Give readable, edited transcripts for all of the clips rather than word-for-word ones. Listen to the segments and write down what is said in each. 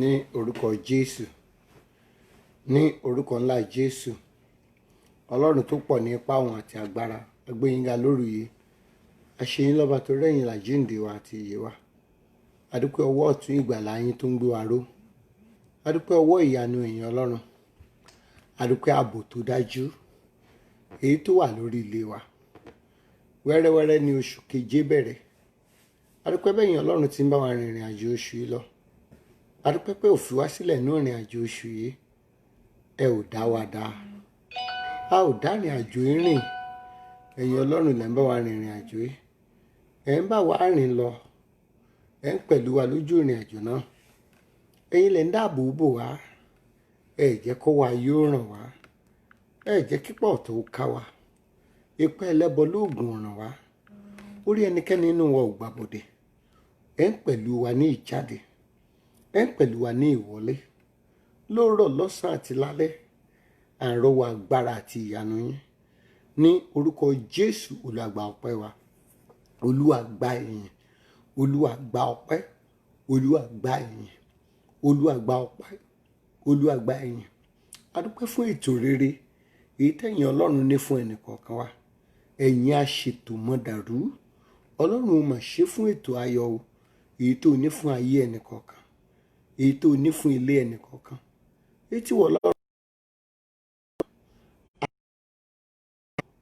ní orúkọ Jésù, ní orúkọ ńlá Jésù. Ọlọ́run tó pọ̀ ní ipá òun àti agbára, a gbé yín ga lóru yìí. A ṣe yín lọ́ba tó rẹ̀yìn làjíǹde wa àti ìyè wa. A dúpẹ́ ọwọ́ ọ̀tún ìgbàlà yín tó ń gbé wa ró. A dúpẹ́ ọwọ́ ìyanu ẹ̀yin Ọlọ́run. A dúpẹ́ ààbò tó dájú èyí tó wà lórí ilé wa. Wẹ́rẹ́wẹ́rẹ́ ni oṣù keje bẹ̀rẹ̀. A dúpẹ́ bẹ́yìn Ọlọ́run tí ń bá wa rìnrìn àjò oṣù yìí lọ. A dúpẹ́ pé ò fi wá sílẹ̀ ní ìrìn àjò oṣù yìí. Ẹ ò dá wa dá. A ò dá ìrìn àjò yìí rìn. Ẹ̀yin Ọlọ́run lẹ́ ń bá wa rìnrìn àjò yìí. Ẹ ń bá wa rìn lọ. Ẹ ń pẹ̀lú wa lójú ìrìn àjò náà. Ẹ̀yin lẹ́ ń dáàbò bò wá. Ẹ jẹ́ kó wa yóò ràn wá. Ẹ jẹ́ kípọ̀ tó ká wa. Ipá ẹlẹ́bọ lóògùn ràn wá. Orí ẹnikẹ́ni nínú wa ò gbàbọ̀dè. Ẹ ń pẹ̀lú wa ní ìjáde. Ẹ ń pẹ̀lú wa ní ìwọlé. Lóòrọ̀ lọ́sàn àti lálẹ́. À ń rọ́wọ́ agbára àti ìyanu yín. Ní orúkọ Jésù olùgbà ọpẹ́ wa. Olúwa gba ìyìn. Olúwa gba ọpẹ́. Olúwa gba ìyìn. Olúwa gba ọpẹ́. Olúwa gba ìyìn. A dúpẹ́ fún ètò rere èyí tẹ̀yin Ọlọ́run ní fún ẹnìkọ̀ọ̀kan wa. Ẹ̀yin aṣètò mọ̀dàrú. Ọlọ́run mà ṣe fún ètò ayọ̀ o. Èyí tó ní fún ayé ẹnìkọ̀ọ̀kan. Èyí tó ní fún ilé ẹnìkọ̀ọ̀kan. Èyí tí wọ́n lọ́rùn.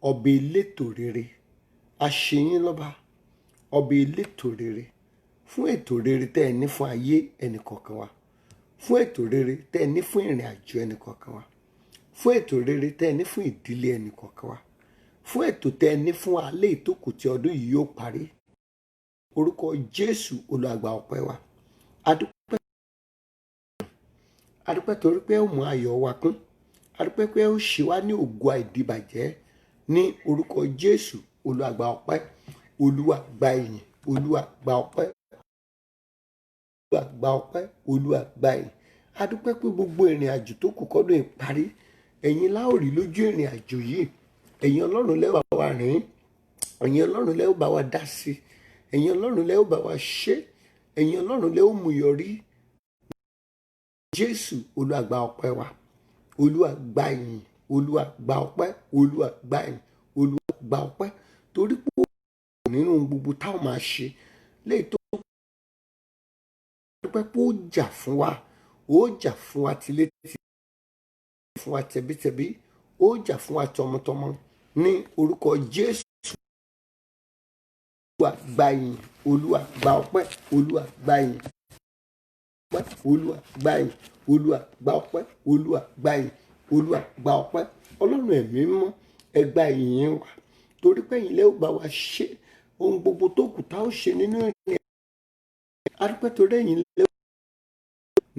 Ọba elétò rere. A ṣe yín lọ́ba. Ọba elétò rere. Fún ètò rere tẹ́ ẹ ní fún ayé ẹnìkọ̀ọ̀kan wa. Fún ètò rere tẹ́ ẹ ní fún ìrìn àjò ẹnìkọ̀ọ̀kan wa. Fún ètò rere tẹ́ ẹ ní fún ìdílé ẹnìkọ̀ọ̀kan wa. Fún ètò tẹ́ ẹ ní fún alẹ́ ìtókù tí ọdún yìí yóò parí. Orúkọ Jésù olùgbà ọpẹ́ wa. A dúpẹ́ torí pé ó mú ayọ̀ wa kún. A dúpẹ́ pé ó ṣe wá ní ògo àìdíbàjẹ́. Ní orúkọ Jésù olùgbà ọpẹ́. Olúwa gba ìyìn. Olúwa gba ọpẹ́. Olúwa gba ọpẹ́. Olúwa gba ìyìn. A dúpẹ́ pé gbogbo ìrìn àjò tó kù kọ́dún ìparí. Ẹ̀yin la ó rí lójú ìrìn àjò yìí. Ẹ̀yin Ọlọ́run lẹ́ ó bá wa rìn. Ẹ̀yin Ọlọ́run lẹ́ ó bá wa dá sí. Ẹ̀yin Ọlọ́run lẹ́ ó bá wa ṣe. Ẹ̀yin Ọlọ́run lẹ́ ó mú yọrí. Jésù olùgbà ọpẹ́ wa. Olúwa gba ìyìn. Olúwa gba ọpẹ́. Olúwa gba ìyìn. Olúwa gba ọpẹ́. Torí pé ó wà nínú gbogbo táwọn máa ṣe. Léyìí tó dúpẹ́ pé ó jà fún wa. Ó jà fún wa tilétí. Fún wa tẹbítẹbí. Ó jà fún wa tọmọtọmọ. Ní orúkọ Jésù. Olúwa gba ìyìn. Olúwa gba ọpẹ́. Olúwa gba ìyìn. Olúwa gba ìyìn. Olúwa gba ọpẹ́. Olúwa gba ìyìn. Olúwa gba ọpẹ́. Ọlọ́run ẹ̀mí mímọ́ ẹ gba ìyìn wa. Torí pé ẹ̀yin lẹ́ ó bá wa ṣe ohun gbogbo tó kù tá ó ṣe nínú ìrìn. A dúpẹ́ torí ẹ̀yin lẹ́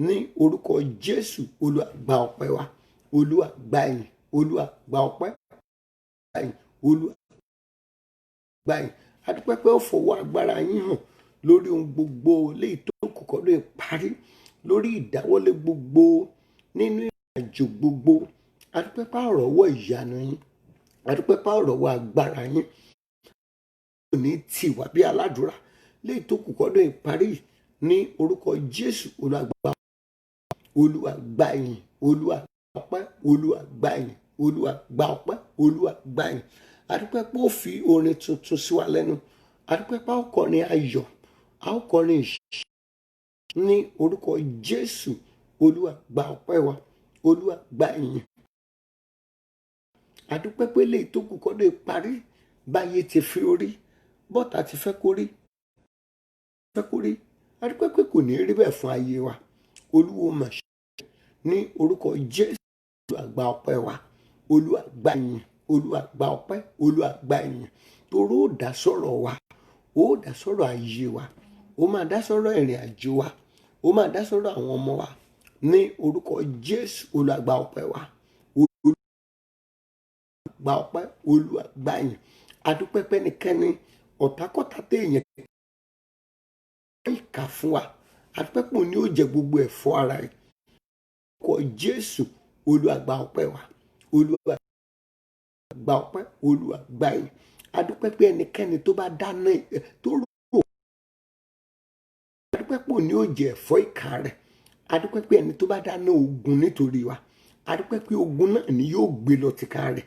ní orúkọ Jésù. Olúwa gba ọpẹ́ wa. Olúwa gba ìyìn. Olúwa gba ọpẹ́. Olúwa gba ìyìn. A dúpẹ́ pé ó fọwọ́ agbára yín hàn lórí ohun gbogbo léyìí tó kù kọ́dún ìparí. Lórí ìdáwọ́lé gbogbo nínú ìrìnàjò gbogbo. A dúpẹ́ pé ọ̀rọ̀ wọ ìyanu yín. A dúpẹ́ pé ọ̀rọ̀ wọ agbára yín. Kò ní tì wá bí aládùúrà léyìí tó kù kọ́dún ìparí. Ní orúkọ Jésù olùgbà. Olúwa gba ìyìn. Olúwa gba ọpẹ́. Olúwa gba ìyìn. Olúwa gba ọpẹ́. Olúwa gba ìyìn. A dúpẹ́ pé ó fi orin tuntun sí wa lẹ́nu. A dúpẹ́ pé a ó kọrin ayọ̀. A ó kọrin ìṣẹ́. Ní orúkọ Jésù Olúwa gba ọpẹ́ wa. Olúwa gba ìyìn. A dúpẹ́ pé léyìí tó kù kọ́dún ìparí. Báyé ti fi orí. Bọ́tà ti fẹ́ kórí. A dúpẹ́ pé kò ní rí bẹ́ẹ̀ fún ayé wa. Olúwo mà ṣe. Ní orúkọ Jésù Olúwa gba ọpẹ́ wa. Olúwa gba ìyìn. Olúwa gba ọpẹ́. Olúwa gba ìyìn. Torí ó dá sọ̀rọ̀ wa. Ó dá sọ̀rọ̀ ayé wa. Ó máa dá sọ̀rọ̀ ìrìn àjò wa. Ó máa dá sọ̀rọ̀ àwọn ọmọ wa. Ní orúkọ Jésù Olúwa gba ọpẹ́ wa. Olúwa gba ọpẹ́. Olúwa gba ìyìn. A dúpẹ́ pé ẹnikẹ́ni ọ̀tákọ́tà téèyàn ìkà fún wa. A dúpẹ́ pé òun ni ó jẹ gbogbo ẹ̀fọ́ ara ẹ̀. Orúkọ Jésù Olúwa gba ọpẹ́ wa. Olúwa gba ọpẹ́. Olúwa gba ìyìn. A dúpẹ́ pé ẹnikẹ́ni tó bá dáná tó rò. A dúpẹ́ pé òun ni ó jẹ ẹ̀fọ́ ìkà rẹ̀. adúpẹ́ pé ẹni tó bá dáná ogun nítorí wa, adúpẹ́ pé ogun náà ni yóò gbé lọ tìka rẹ̀.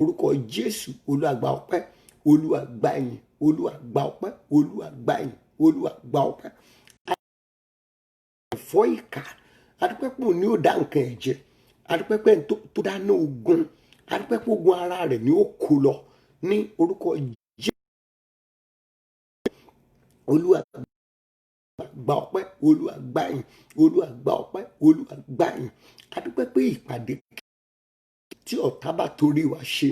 Orúkọ Jésù, Olúwa gba ọpẹ́, Olúwa gba ìyìn, Olúwa gba ọpẹ́, Olúwa gba ìyìn, Olúwa gba ọpẹ́. Ẹ̀fọ́ ìkà, adúpẹ́ pé òun ni ó dá nǹkan ẹ̀jẹ̀, adúpẹ́ pé ẹni tó dáná ogun, adúpẹ́ pé ogun ara rẹ̀ ni ó kó lọ ní orúkọ Jésù. Olúwa gba ọpẹ́, Olúwa gba ìyìn, Olúwa gba ọpẹ́, Olúwa gba ìyìn. Adúpẹ́ pé ìpàdé tí ọ̀tá bá torí wa ṣe,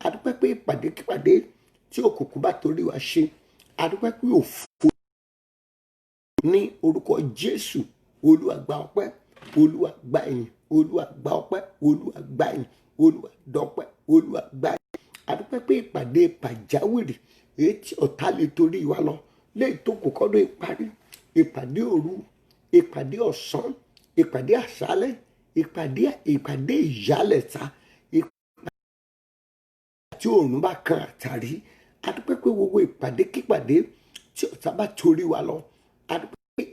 adúpẹ́ pé ìpàdé kípàdé tí òkùnkùn bá torí wa ṣe, adúpẹ́ pé òfo ní orúkọ Jésù. Olúwa gba ọpẹ́, Olúwa gba ìyìn, Olúwa gba ọpẹ́, Olúwa gba ìyìn, Olúwa dọpẹ́, Olúwa gba ìyìn. Adúpẹ́ pé ìpàdé pàjáwìrì èyí tí ọ̀tá lè torí wa lọ léyìí tó kò kọ́dọ̀ ìparí, ìpàdé òru, ìpàdé ọ̀sán, ìpàdé àṣálẹ́, ìpàdé ìyálẹ̀ta, tí òòrùn bá kan àtàrí, adúpẹ́ pé gbogbo ìpàdé kípàdé tí ọ̀tá bá torí wa lọ, adúpẹ́ pé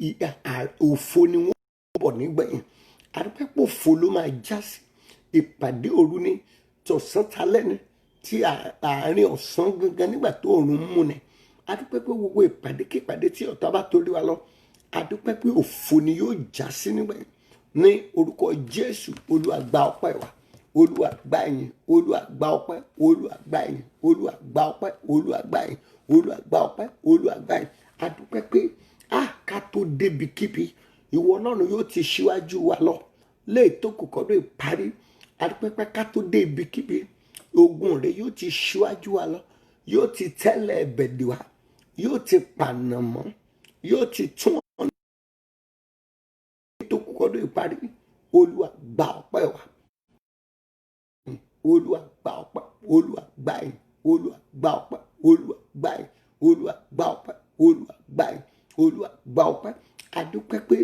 òfo ni wọ́n bọ̀ nígbẹ̀yìn, adúpẹ́ pé òfo ló máa já sí. Ìpàdé òru ni, tí ọ̀sán talẹ́ ni, tí àárín ọ̀sán gangan nígbà tó òòrùn mú ni, adúpẹ́ pé gbogbo ìpàdé kípàdé tí ọ̀tá bá torí wa lọ, adúpẹ́ pé òfo ni yóò já sí nígbẹ̀yìn ní orúkọ Jésù. Olúwa gba ọpẹ́ wa, Olúwa gba ìyìn, Olúwa gba ọpẹ́, Olúwa gba ìyìn, Olúwa gba ọpẹ́, Olúwa gba ìyìn, Olúwa gba ọpẹ́, Olúwa gba ìyìn. Adúpẹ́ pé ká tó débi kíbi, ìwọ Ọlọ́run yóò ti ṣíwájú wa lọ léyìí tó kò kọ́dọ̀ ìparí. Adúpẹ́ pé ká tó dé ibi kíbi, ogun rẹ̀ yóò ti ṣíwájú wa lọ, yóò ti tẹ́lẹ̀ ẹ̀bẹ̀ dè wá, yóò ti pànàmọ́, yóò ti tún ọ̀nà tó kò kọ́dọ̀ ìparí. Olúwa gba ọpẹ́ wa, Olúwa gba ọpẹ́, Olúwa gba ìyìn, Olúwa gba ọpẹ́, Olúwa gba ìyìn, Olúwa gba ọpẹ́, Olúwa gba ìyìn, Olúwa gba ọpẹ́. Adúpẹ́ pé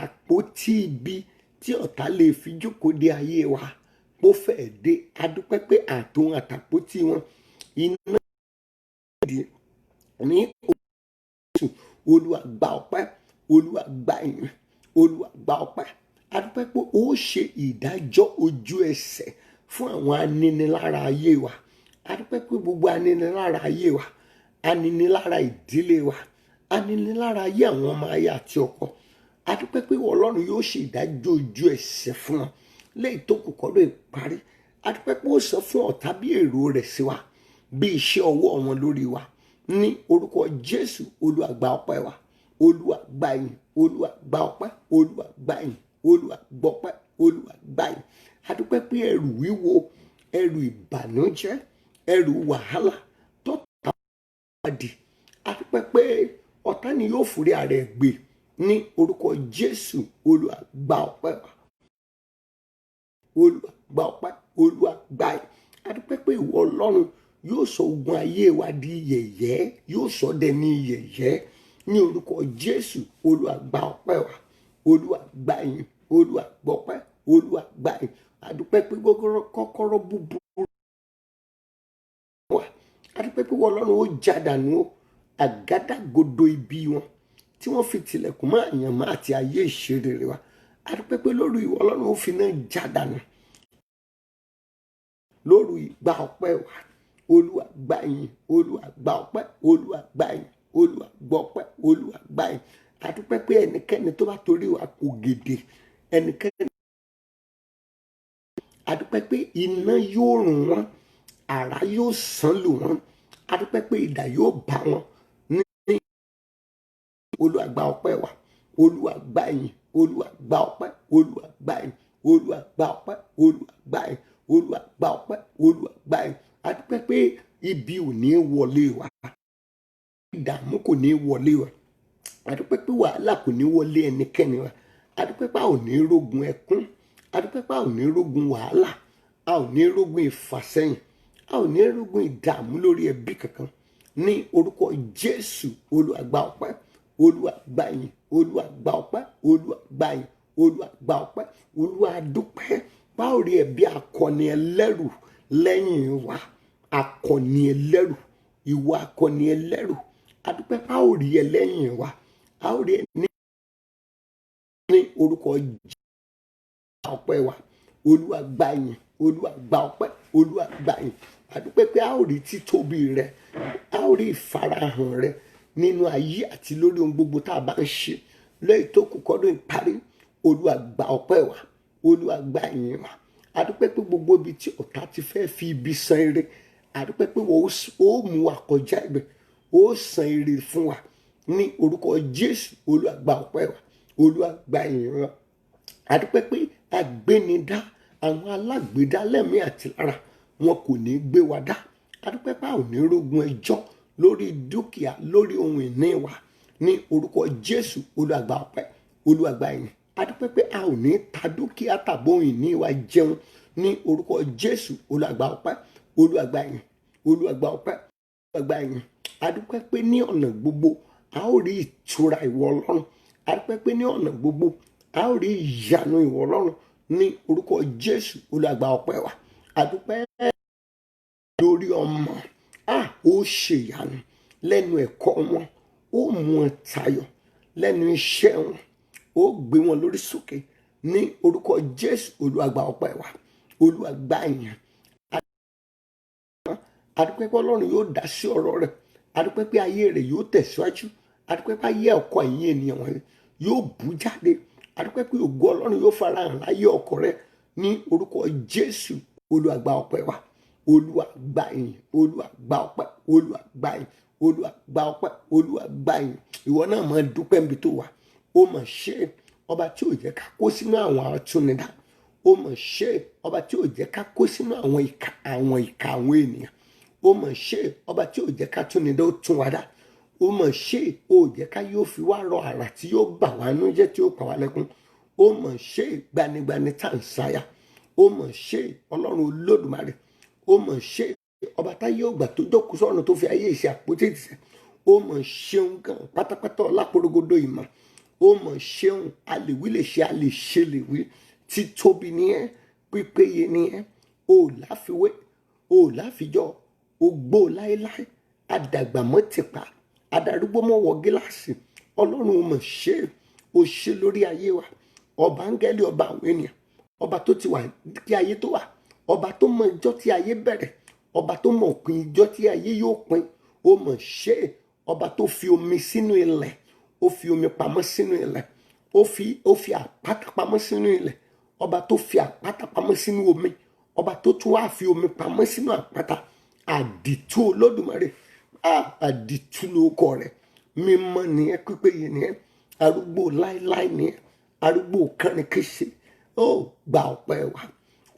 àpótí ibi tí ọ̀tá lè fi jókòó de ayé wa kó fẹ́ dé. Adúpẹ́ pé àtòun àtàpótí wọn iná ìdí ní Jésù. Olúwa gba ọpẹ́, Olúwa gba ìyìn, Olúwa gba ọpẹ́. Adúpẹ́ pé ó ṣe ìdájọ́ ojú ẹsẹ̀ fún àwọn aninilára ayé wa. Adúpẹ́ pé gbogbo aninilára ayé wa, aninilára ìdílé wa, aninilára ayé àwọn ọmọ ayé àti ọkọ, adúpẹ́ pé Ọlọ́run yóò ṣe ìdájọ́ ojú ẹsẹ̀ fún wọn léyìí tó kù kọ́dọ̀ ìparí. Adúpẹ́ pé ó sọ fún ọ̀tá bí èrò rẹ̀ sí wa, bí iṣẹ́ ọwọ́ wọn lórí wa ní orúkọ Jésù. Olúwa gba ọpẹ́ wa, Olúwa gba ìyìn, Olúwa gba ọpẹ́, Olúwa gba ìyìn, Olúwa gbọpẹ́, Olúwa gba ìyìn. Adúpẹ́ pé ẹrù wíwo, ẹrù ìbànújẹ́, ẹrù wàhálà tó ta wádìí, adúpẹ́ pé ọ̀tá ni yóò forí ara ẹ̀ gbé ní orúkọ Jésù. Olúwa gba ọpẹ́ wa, Olúwa gba ọpẹ́, Olúwa gba ìyìn. Adúpẹ́ pé ìwọ Ọlọ́run yóò sọ ogun ayé wa di yẹ̀yẹ́, yóò sọ dẹni yẹ̀yẹ́ ní orúkọ Jésù. Olúwa gba ọpẹ́ wa, Olúwa gba ìyìn, Olúwa gbọpẹ́, Olúwa gba ìyìn. Adúpẹ́ pé kọ́kọ́rọ́ búburú wa, adúpẹ́ pé ìwọ Ọlọ́run ó jádànù àgádágodo ibi wọn tí wọ́n fi tilẹ̀kùn mọ́ àyànmọ́ àti ayé ìṣerere wa. Adúpẹ́ pé lórí ìwọ Ọlọ́run ó fi náà jádànù lórí ìgbà ọpẹ́ wa. Olúwa gba ìyìn, Olúwa gba ọpẹ́, Olúwa gba ìyìn, Olúwa gbọpẹ́, Olúwa gba ìyìn. Adúpẹ́ pé ẹnikẹ́ni tó bá torí wa kò gèdè, ẹnikẹ́ni, adúpẹ́ pé iná yóò rùn wọ́n, àrá yóò sán lù wọ́n, adúpẹ́ pé idà yóò bá wọn ní. Olúwa gba ọpẹ́ wa, Olúwa gba ìyìn, Olúwa gba ọpẹ́, Olúwa gba ìyìn, Olúwa gba ọpẹ́, Olúwa gba ìyìn, Olúwa gba ọpẹ́, Olúwa gba ìyìn. Adúpẹ́ pé ibi ò ní wọlé wa, ìdààmú kò ní wọlé wa, adúpẹ́ pé wàhálà kò ní wọlé ẹnikẹ́ni wa, adúpẹ́ pé a ò ní rógun ẹkún, adúpẹ́ pé a ò ní rógun wàhálà, a ò ní rógun ìfàsẹ́yìn, a ò ní rógun ìdààmú lórí ẹbí kankan ní orúkọ Jésù. Olúwa gba ọpẹ́, Olúwa gba ìyìn, Olúwa gba ọpẹ́, Olúwa gba ìyìn, Olúwa gba ọpẹ́. Olúwa dúpẹ́ báwo rí ẹbí akọni ẹlẹ́rù lẹ́yìn wa, akọni ẹlẹ́rù, ìwọ akọni ẹlẹ́rù, adúpẹ́ báwo rí ẹ lẹ́yìn wa, a ó rí ẹ ní orúkọ ọpẹ́ wa. Olúwa gba ìyìn, Olúwa gba ọpẹ́, Olúwa gba ìyìn. Àdúpẹ́ pé a ó rí títóbi rẹ, a ó rí ìfarahàn rẹ nínú ayé àti lórí ohun gbogbo tá a bá ń ṣe lẹ́yìn tó kù kọ́dún ìparí. Olúwa gba ọpẹ́ wa, Olúwa gba ìyìn wa. Àdúpẹ́ pé gbogbo ibi tí ọ̀tá ti fẹ́ fi ibi san ire, àdúpẹ́ pé ó mú wa kọjá ibẹ̀, ó san ire fún wa ní orúkọ Jésù. Olúwa gba ọpẹ́ wa, Olúwa gba ìyìn wa. Àdúpẹ́ pé agbénidá, àwọn alágbèédá lẹ́mìí àti lára, wọn kò ní gbé wa dá. Àdúpẹ́ pé a ò ní rógun ẹjọ́ lórí dúkìá, lórí ohun ìní wa ní orúkọ Jésù. Olúwa gba ọpẹ́, Olúwa gba ìyìn. Àdúpẹ́ pé a ò ní ta dúkìá tàbí ohun ìní wa jẹun ní orúkọ Jésù. Olúwa gba ọpẹ́, Olúwa gba ìyìn, Olúwa gba ọpẹ́, Olúwa gba ìyìn. Àdúpẹ́ pé ní ọ̀nà gbogbo a ó rí ìtura ìwọ Ọlọ́run. Àdúpẹ́ pé ní ọ̀nà gbogbo a ó rí ìyanu ìwọ Ọlọ́run ní orúkọ Jésù. Olúwa gba ọpẹ́ wa. Àdúpẹ́ lórí ọmọ, ó ṣe ìyanu lẹ́nu ẹ̀kọ́ wọn, ó mú wọn tayọ lẹ́nu iṣẹ́ wọn, ó gbé wọn lórí sókè ní orúkọ Jésù. Olúwa gba ọpẹ́ wa, Olúwa gba ìyìn. Àdúpẹ́ pé Ọlọ́run yóò dá sí ọ̀rọ̀ rẹ̀. Àdúpẹ́ pé ayé rẹ̀ yóò tẹ̀síwájú. Àdúpẹ́ pé ayé ọkọ ẹ̀yìn ènìyàn wọ̀nyí yóò bú jáde. Àdúpẹ́ pé ògo Ọlọ́run yóò farahàn láyé ọkọ rẹ̀ ní orúkọ Jésù. Olúwa gba ọpẹ́ wa, Olúwa gba ìyìn, Olúwa gba ọpẹ́, Olúwa gba ìyìn, Olúwa gba ọpẹ́, Olúwa gba ìyìn. Ìwọ náà máa dúpẹ́ níbi tó wà. Ó mà ṣe ọba tí ò jẹ́ ká kó sínú àwọn atúnidá. Ó mà ṣe ọba tí ò jẹ́ ká kó sínú àwọn ìkà àwọn ènìyàn. Ó mà ṣe ọba tí ò jẹ́ ká túnidá ó tún wa dá. Ó mà ṣe ó jẹ́ ká yóò fi wá rọ àrà tí yóò bà wá nú jẹ́, tí yóò pa wá lẹ́kún. Ó mà ṣe gbanigbani tá à ń sáyà. Ó mà ṣe Ọlọ́run Olódùmarè. Ó mà ṣe ọba tá yóò gbà tó jókòó sọ́run tó fi ayé ìṣe àpótí ìtìsẹ̀. Ó mà ṣeun gan pátápátá ọláporogodo ìmọ̀. Ó mà ṣeun alèwí lè ṣe, alè ṣe lè wí. Títóbi ni ẹ́, pípéye ni ẹ́, ó láfiwé, ó láfijọ́, ó gbó láéláé, àdàgbà mọ́ tìpa, adarúgbó mọ́ wọ gíláàsì. Ọlọ́run ó mà ṣe, ó ṣe lórí ayé wa. Ọba áńgẹ́lì, ọba àwọn ènìyàn, ọba tó ti wà kí ayé tó wà, ọba tó mọ ìjọ tí ayé bẹ̀rẹ̀, ọba tó mọ òpin ìjọ tí ayé yóò pin. Ó mà ṣe ọba tó fi omi sínú ilẹ̀, ó fi omi pamọ́ sínú ilẹ̀, ó fi àpáta pamọ́ sínú ilẹ̀, ọba tó fi àpáta pamọ́ sínú omi, ọba tó tún wá fi omi pamọ́ sínú àpáta. Àdìtú Olódùmarè, àdìtú lórúkọ rẹ̀. Mímọ́ ni ẹ́, pípéye ni ẹ́, arúgbó láéláé ni ẹ́, arúgbó kánìkéṣe. Ó gba ọpẹ́ wa,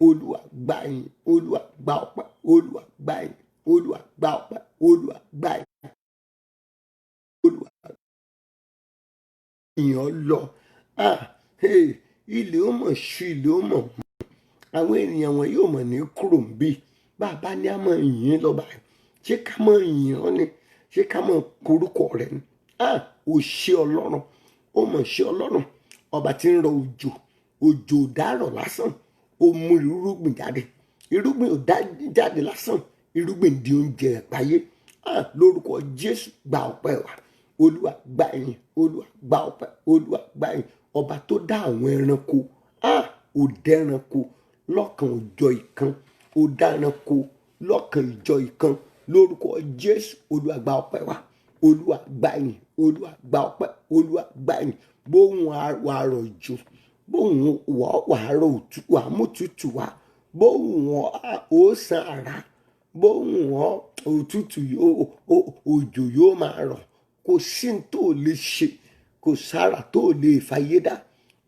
Olúwa gba ìyìn, Olúwa gba ọpẹ́, Olúwa gba ìyìn, Olúwa gba ọpẹ́, Olúwa gba ìyìn, Olúwa ìyàn lọ. Ilé ó mọ̀ ṣú, ilé ó mọ̀ mọ́. Àwọn ènìyàn wọn yóò mọ̀ ní kúrò ń bí. Bàbá ní a mọ̀ yìn lọ́ba. Ṣé ká mọ̀ yìn ọ́ ni? Ṣé ká mọ̀ korúkọ rẹ̀ ni? Ó ṣe Ọlọ́run, ó mọ̀ ṣe Ọlọ́run. Ọba tí ń rọ òjò, òjò ò dárọ̀ lásán, ó mú irúgbìn jáde. Irúgbìn ò dá jáde lásán, irúgbìn di oúnjẹ àgbáyé. Lórúkọ Jésù gba ọpẹ́ wa. Olúwa gba ìyìn, Olúwa gba ọpẹ́, Olúwa gba ìyìn. Ọba tó dá àwọn ẹranko, ó dá ẹranko lọ́kan ìjọ ìkan, ó dá ẹranko lọ́kan ìjọ ìkan. Lórúkọ Jésù, Olúwa gba ọpẹ́ wa. Olúwa gba ìyìn, Olúwa gba ọpẹ́, Olúwa gba ìyìn. Bóhùn àrọ̀ jù, bóhùn wàárọ̀ òtútù, àmútútù wa, bóhùn ó san àrà, bóhùn òtútù òjò yóò máa rọ̀. Kò sí ní tó lè ṣe, kò sára tó lè fàyè dá.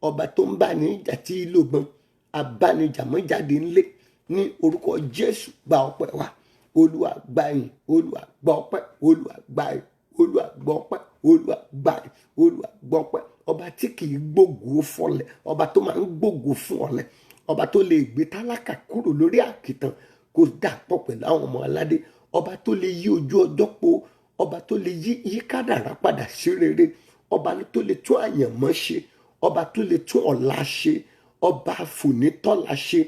Ọba tó ń bá ní ìjà tí ìlò gbọ́n, abánijà mọ́ jáde ńlé ní orúkọ Jésù gba ọpẹ́ wa. Olúwa gba ìyìn, Olúwa gba ọpẹ́, Olúwa gba ìyìn, Olúwa gba ọpẹ́, Olúwa gba ìyìn, Olúwa gba ọpẹ́. Ọba tí kì í gbógo fọlẹ̀, ọba tó máa ń gbógo fún ọ̀lẹ, ọba tó lè gbé tálákà kúrò lórí àkìtàn kó dàpọ̀ pẹ̀lú àwọn ọmọ aládé, ọba tó lè yí ojú ọjọ́ po, ọba tó lè yí kádàrá padà sí rere, ọba tó lè tún àyànmọ́ ṣe, ọba tó lè tún ọ̀la ṣe, ọba fònítọ́la ṣe,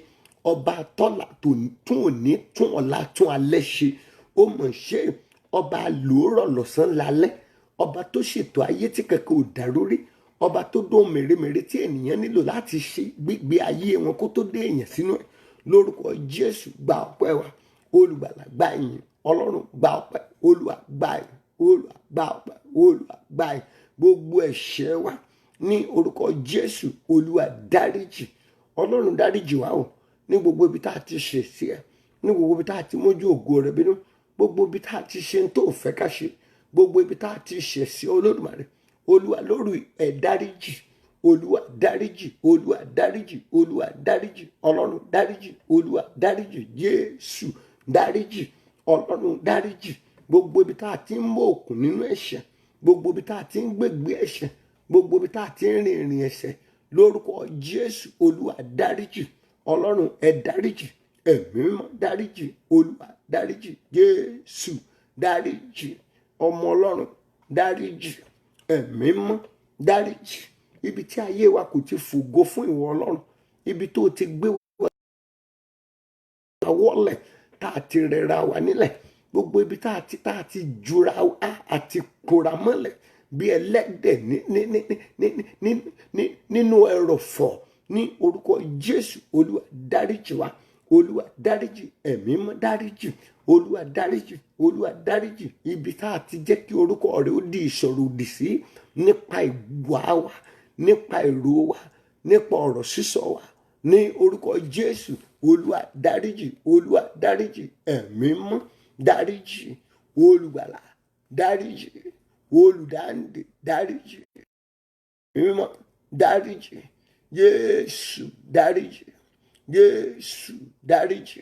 ọba tọ́la tó tún òní tún ọ̀la tún alẹ́ ṣe. Ó mọ̀ ṣe ọba lòórọ̀ lọ́sàn lálẹ́, ọba tó ṣètò ayé tí kẹ̀kẹ́ ò dàrú rí, ọba tó dóhun mèremère tí ènìyàn nílò láti ṣe gbígbé ayé wọn kó tó dé èèyàn sínú ẹ̀. Lórúkọ Jésù gba ọpẹ́ wa, olùgbàlà gba ìyìn, ọlọ́run gba ọpẹ́, olúwa gba ìyìn, olúwa gba ọpẹ́, olúwa gba ìyìn. Gbogbo ẹ̀ṣẹ̀ wa ní orúkọ Jésù olúwa dáríjì, ọlọ́run dáríjì wa o, ní gbogbo ibi tá a ti ṣẹ̀ sí ẹ, ní gbogbo ibi tá a ti mójú ògo rẹ bínú, gbogbo ibi tá a ti ṣe ń tó fẹ́ ká ṣe, gbogbo ibi tá a ti ṣẹ̀ sí Olódùmarè, olúwa lórí ẹ̀ dáríjì, olúwa dáríjì, olúwa dáríjì, olúwa dáríjì, ọlọ́run dáríjì, olúwa dáríjì, Jésù dáríjì, ọlọ́run dáríjì. Gbogbo ibi tá a ti ń mọ òkun nínú ẹ̀ṣẹ̀, gbogbo ibi tá a ti ń gbègbè ẹ̀ṣẹ̀, gbogbo ibi tá a ti ń rìn ìrìn ẹ̀ṣẹ̀, lórúkọ Jésù olúwa dáríjì, ọlọ́run ẹ dáríjì, ẹ̀mí mímọ́ dáríjì, olúwa dáríjì, Jésù dáríjì, ọmọ ọlọ́run dáríjì, ẹ̀mí mímọ́ dáríjì. Ibi tí ayé wa kò ti fògo fún ìwọ ọlọ́run, ibi tó ti gbé wa wọlẹ̀, tá a ti rẹra wa nílẹ̀, gbogbo ibi tá a ti jura wa àti kóra mọ́lẹ̀ bí ẹlẹ́dẹ̀ nínú ẹrọ̀fọ̀, ní orúkọ Jésù olúwa dáríjì wa, olúwa dáríjì, ẹ̀mí mímọ́ dáríjì, olúwa dáríjì, olúwa dáríjì. Ibi tá a ti jẹ́ kí orúkọ rẹ̀ ó di ìsọ̀rọ̀ òdì sí nípa ìwà wa, nípa èrò wa, nípa ọ̀rọ̀ sísọ wa, ní orúkọ Jésù olúwa dáríjì, olúwa dáríjì, ẹ̀mí mímọ́ dáríjì, olùgbàlà dáríjì, olùdáǹdè dáríjì, mímọ́ dáríjì, Jésù dáríjì, Jésù dáríjì,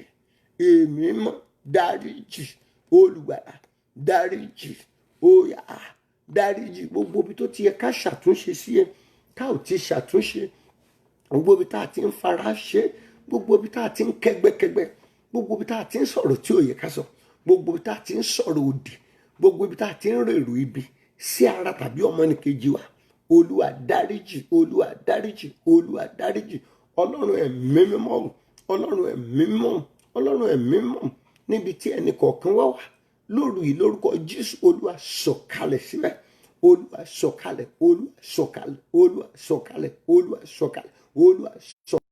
ẹ̀mí mímọ́ dáríjì, olùgbàlà dáríjì, óyá dáríjì. Gbogbo ibi tó ti yẹ ká ṣàtúnṣe sí ẹ ká ò ti ṣàtúnṣe, gbogbo ibi tá a ti ń fara ṣe, gbogbo ibi tá a ti ń kẹ́gbẹ́kẹ́gbẹ́, gbogbo ibi tá a ti ń sọ̀rọ̀ tí ò yẹ ká sọ, gbogbo ibi tá a ti ń sọ̀rọ̀ òdì, gbogbo ibi tá a ti ń rèrò ibi sí ara tàbí ọmọnìkejì wa, olúwa dáríjì, olúwa dáríjì, olúwa dáríjì. Ọlọ́run ẹ̀mí mímọ́, ọlọ́run ẹ̀mí mímọ́, ọlọ́run ẹ̀mí mímọ́, níbi tí ẹnì kọ̀ọ̀kan wá wà lóru yìí, lórúkọ Jésù olúwa sọ̀kalẹ̀ síbẹ̀, olúwa sọ̀kalẹ̀, olúwa sọ̀kalẹ̀, olúwa sọ̀kalẹ̀, olúwa sọ̀kalẹ̀, olúwa sọ̀kalẹ̀,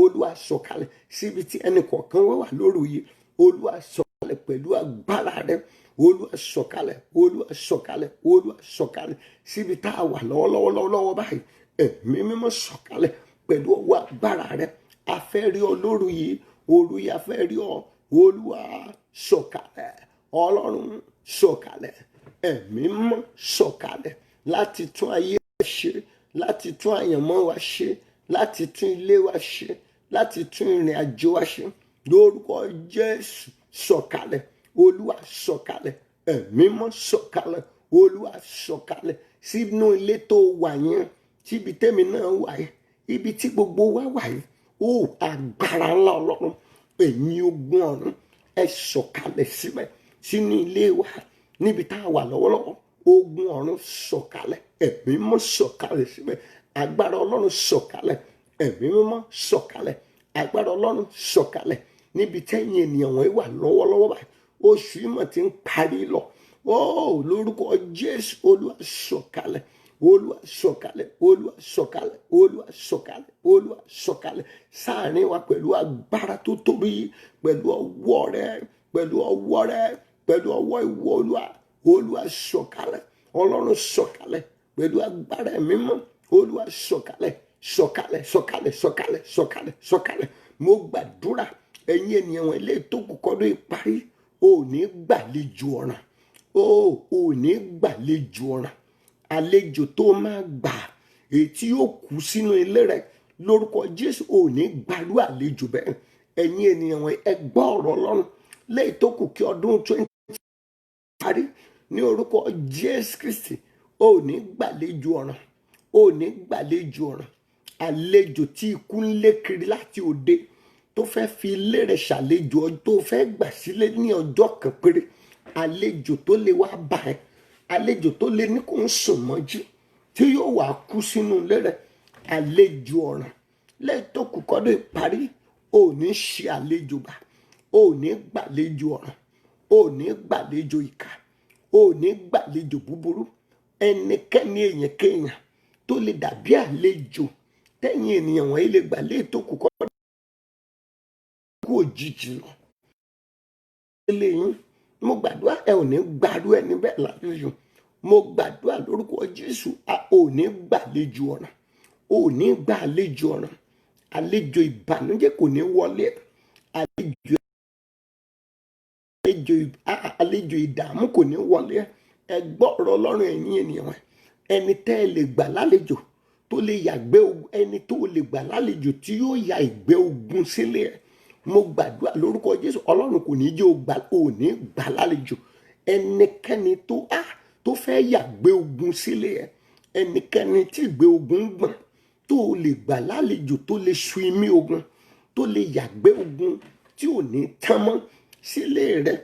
olúwa sọ̀kalẹ̀ síbi tí ẹnì kọ̀ọ̀kan wá lóru yìí, olúwa sọ̀kalẹ̀ pẹ̀lú agbára rẹ, olúwa sọ̀kalẹ̀, olúwa sọ̀kalẹ̀, olúwa sọ̀kalẹ̀ síbi tá a wà lọ́wọ́lọ́wọ́ báyìí, ẹ̀mí mímọ́ sọ̀kalẹ̀ pẹ̀lú ọwọ́ agbára rẹ. A fẹ́ rí ọ lóru yìí, òru yìí a fẹ́ rí ọ, olúwa sọ̀kalẹ̀, ọlọ́run sọ̀kalẹ̀, ẹ̀mí mímọ́ sọ̀kalẹ̀ láti tún ayé wa ṣe, láti tún àyànmọ́ wa ṣe, láti tún ilé wa ṣe, láti tún ìrìn àjò wa ṣe. Lórúkọ Jésù sọ̀kalẹ̀, olúwa sọ̀kalẹ̀, ẹ̀mí mímọ́ sọ̀kalẹ̀, olúwa sọ̀kalẹ̀ sínú ilé tó wà yẹn, síbi tẹ́mi náà wà yìí, ibi tí gbogbo wa wà yìí. Ó agbára ńlá ọlọ́run, ẹ̀yin ogun ọ̀run ẹ sọ̀kalẹ̀ síbẹ̀, sínú ilé wa níbi tá a wà lọ́wọ́lọ́wọ́. Ogun ọ̀run sọ̀kalẹ̀, ẹ̀mí mímọ́ sọ̀kalẹ̀ síbẹ̀, agbára ọlọ́run sọ̀kalẹ̀, ẹ̀mí mímọ́ sọ̀kalẹ̀, agbára ọlọ́run sọ̀kalẹ̀ níbi tẹ́yìn ènìyàn wọ̀nyí wà lọ́wọ́lọ́wọ́ báyìí. Oṣù yìí mọ̀ ti ń parí lọ. Ó lórúkọ Jésù olúwa sọ̀kalẹ̀, olúwa sọ̀kalẹ̀, olúwa sọ̀kalẹ̀, olúwa sọ̀kalẹ̀, olúwa sọ̀kalẹ̀ sáàrin wa pẹ̀lú agbára tó tóbi, pẹ̀lú ọwọ́ rẹ, pẹ̀lú ọwọ́ rẹ, pẹ̀lú ọwọ́ ìwọ olúwa, olúwa sọ̀kalẹ̀, ọlọ́run sọ̀kalẹ̀ pẹ̀lú agbára ẹ̀mí mímọ́, olúwa sọ̀kalẹ̀, sọ̀kalẹ̀, sọ̀kalẹ̀, sọ̀kalẹ̀, sọ̀kalẹ̀, sọ̀kalẹ̀. Mo gbàdúrà ẹ̀yin ènìyàn wọn ilé tó kù kọ́dún ìparí, ò ní gbàlejò ọ̀ràn, ò ní gbàlejò ọ̀ràn, àlejò tó máa gbà èyí tí yóò kú sínú ilé rẹ, lórúkọ Jésù ò ní gbàlú àlejò bẹ́ẹ̀. Ẹ̀yin ènìyàn wọn ẹ gbọ́ ọ̀rọ̀ ọlọ́run lẹ́yìn tó kù kí ọdún 20 parí, ní orúkọ Jésù Kristi ò ní gbàlejò ọ̀ràn, ò ní gbàlejò ọ̀ràn. Àlejò tí ikú ń lé kiri láti òde tó fẹ́ fi ilé rẹ̀ ṣàlejò, tó fẹ́ gbà sílé ní ọjọ́ kan péré, àlejò tó lè wá bá ẹ, àlejò tó lè ní kó ń sùn mọ́jú tí yóò wá kú sínú ilé rẹ̀, àlejò ọ̀ràn lẹ́yìn tó kù kọ́dún ìparí, ò ní ṣe àlejò bá, ò ní gbàlejò ọ̀ràn, ò ní gbàlejò ìkà, ò ní gbàlejò búburú, ẹnikẹ́ni èèyàn kéèyàn tó lè dàbí àlejò tẹ́yìn ènìyàn wọ̀nyí lè gbà lé tó kù kọ́ kú òjijì lọ. Eléyìí mo gbàdúrà ẹ ò ní gbàdú ẹni bẹ́ẹ̀ lálejò. Mo gbàdúrà lórúkọ Jésù a ò ní gbàlejò ọ̀ràn, ò ní gbàlejò ọ̀ràn. Àlejò ìbànújẹ́ kò ní wọlé, àlejò ìdààmú kò ní wọlé. Ẹ gbọ́ ọ̀rọ̀ Ọlọ́run ẹ̀yin ènìyàn wọn. Ẹni tẹ́ ẹ lè gbà lálejò tó lè yàgbé ogun, ẹni tó lè gbà lálejò tí yóò ya ìgbẹ́ ogun sílé ẹ̀. Mo gbàdúrà lórúkọ Jésù Ọlọ́run kò ní jẹ́ ò ní gbà lálejò. Ẹnikẹ́ni tó fẹ́ yàgbé ogun sílé ẹ̀, ẹnikẹ́ni tí ìgbẹ́ ogun ń gbọ̀n tó lè gbà lálejò tó lè sun imí ogun, tó lè yàgbé ogun tí ò ní tán mọ́ sílé rẹ̀.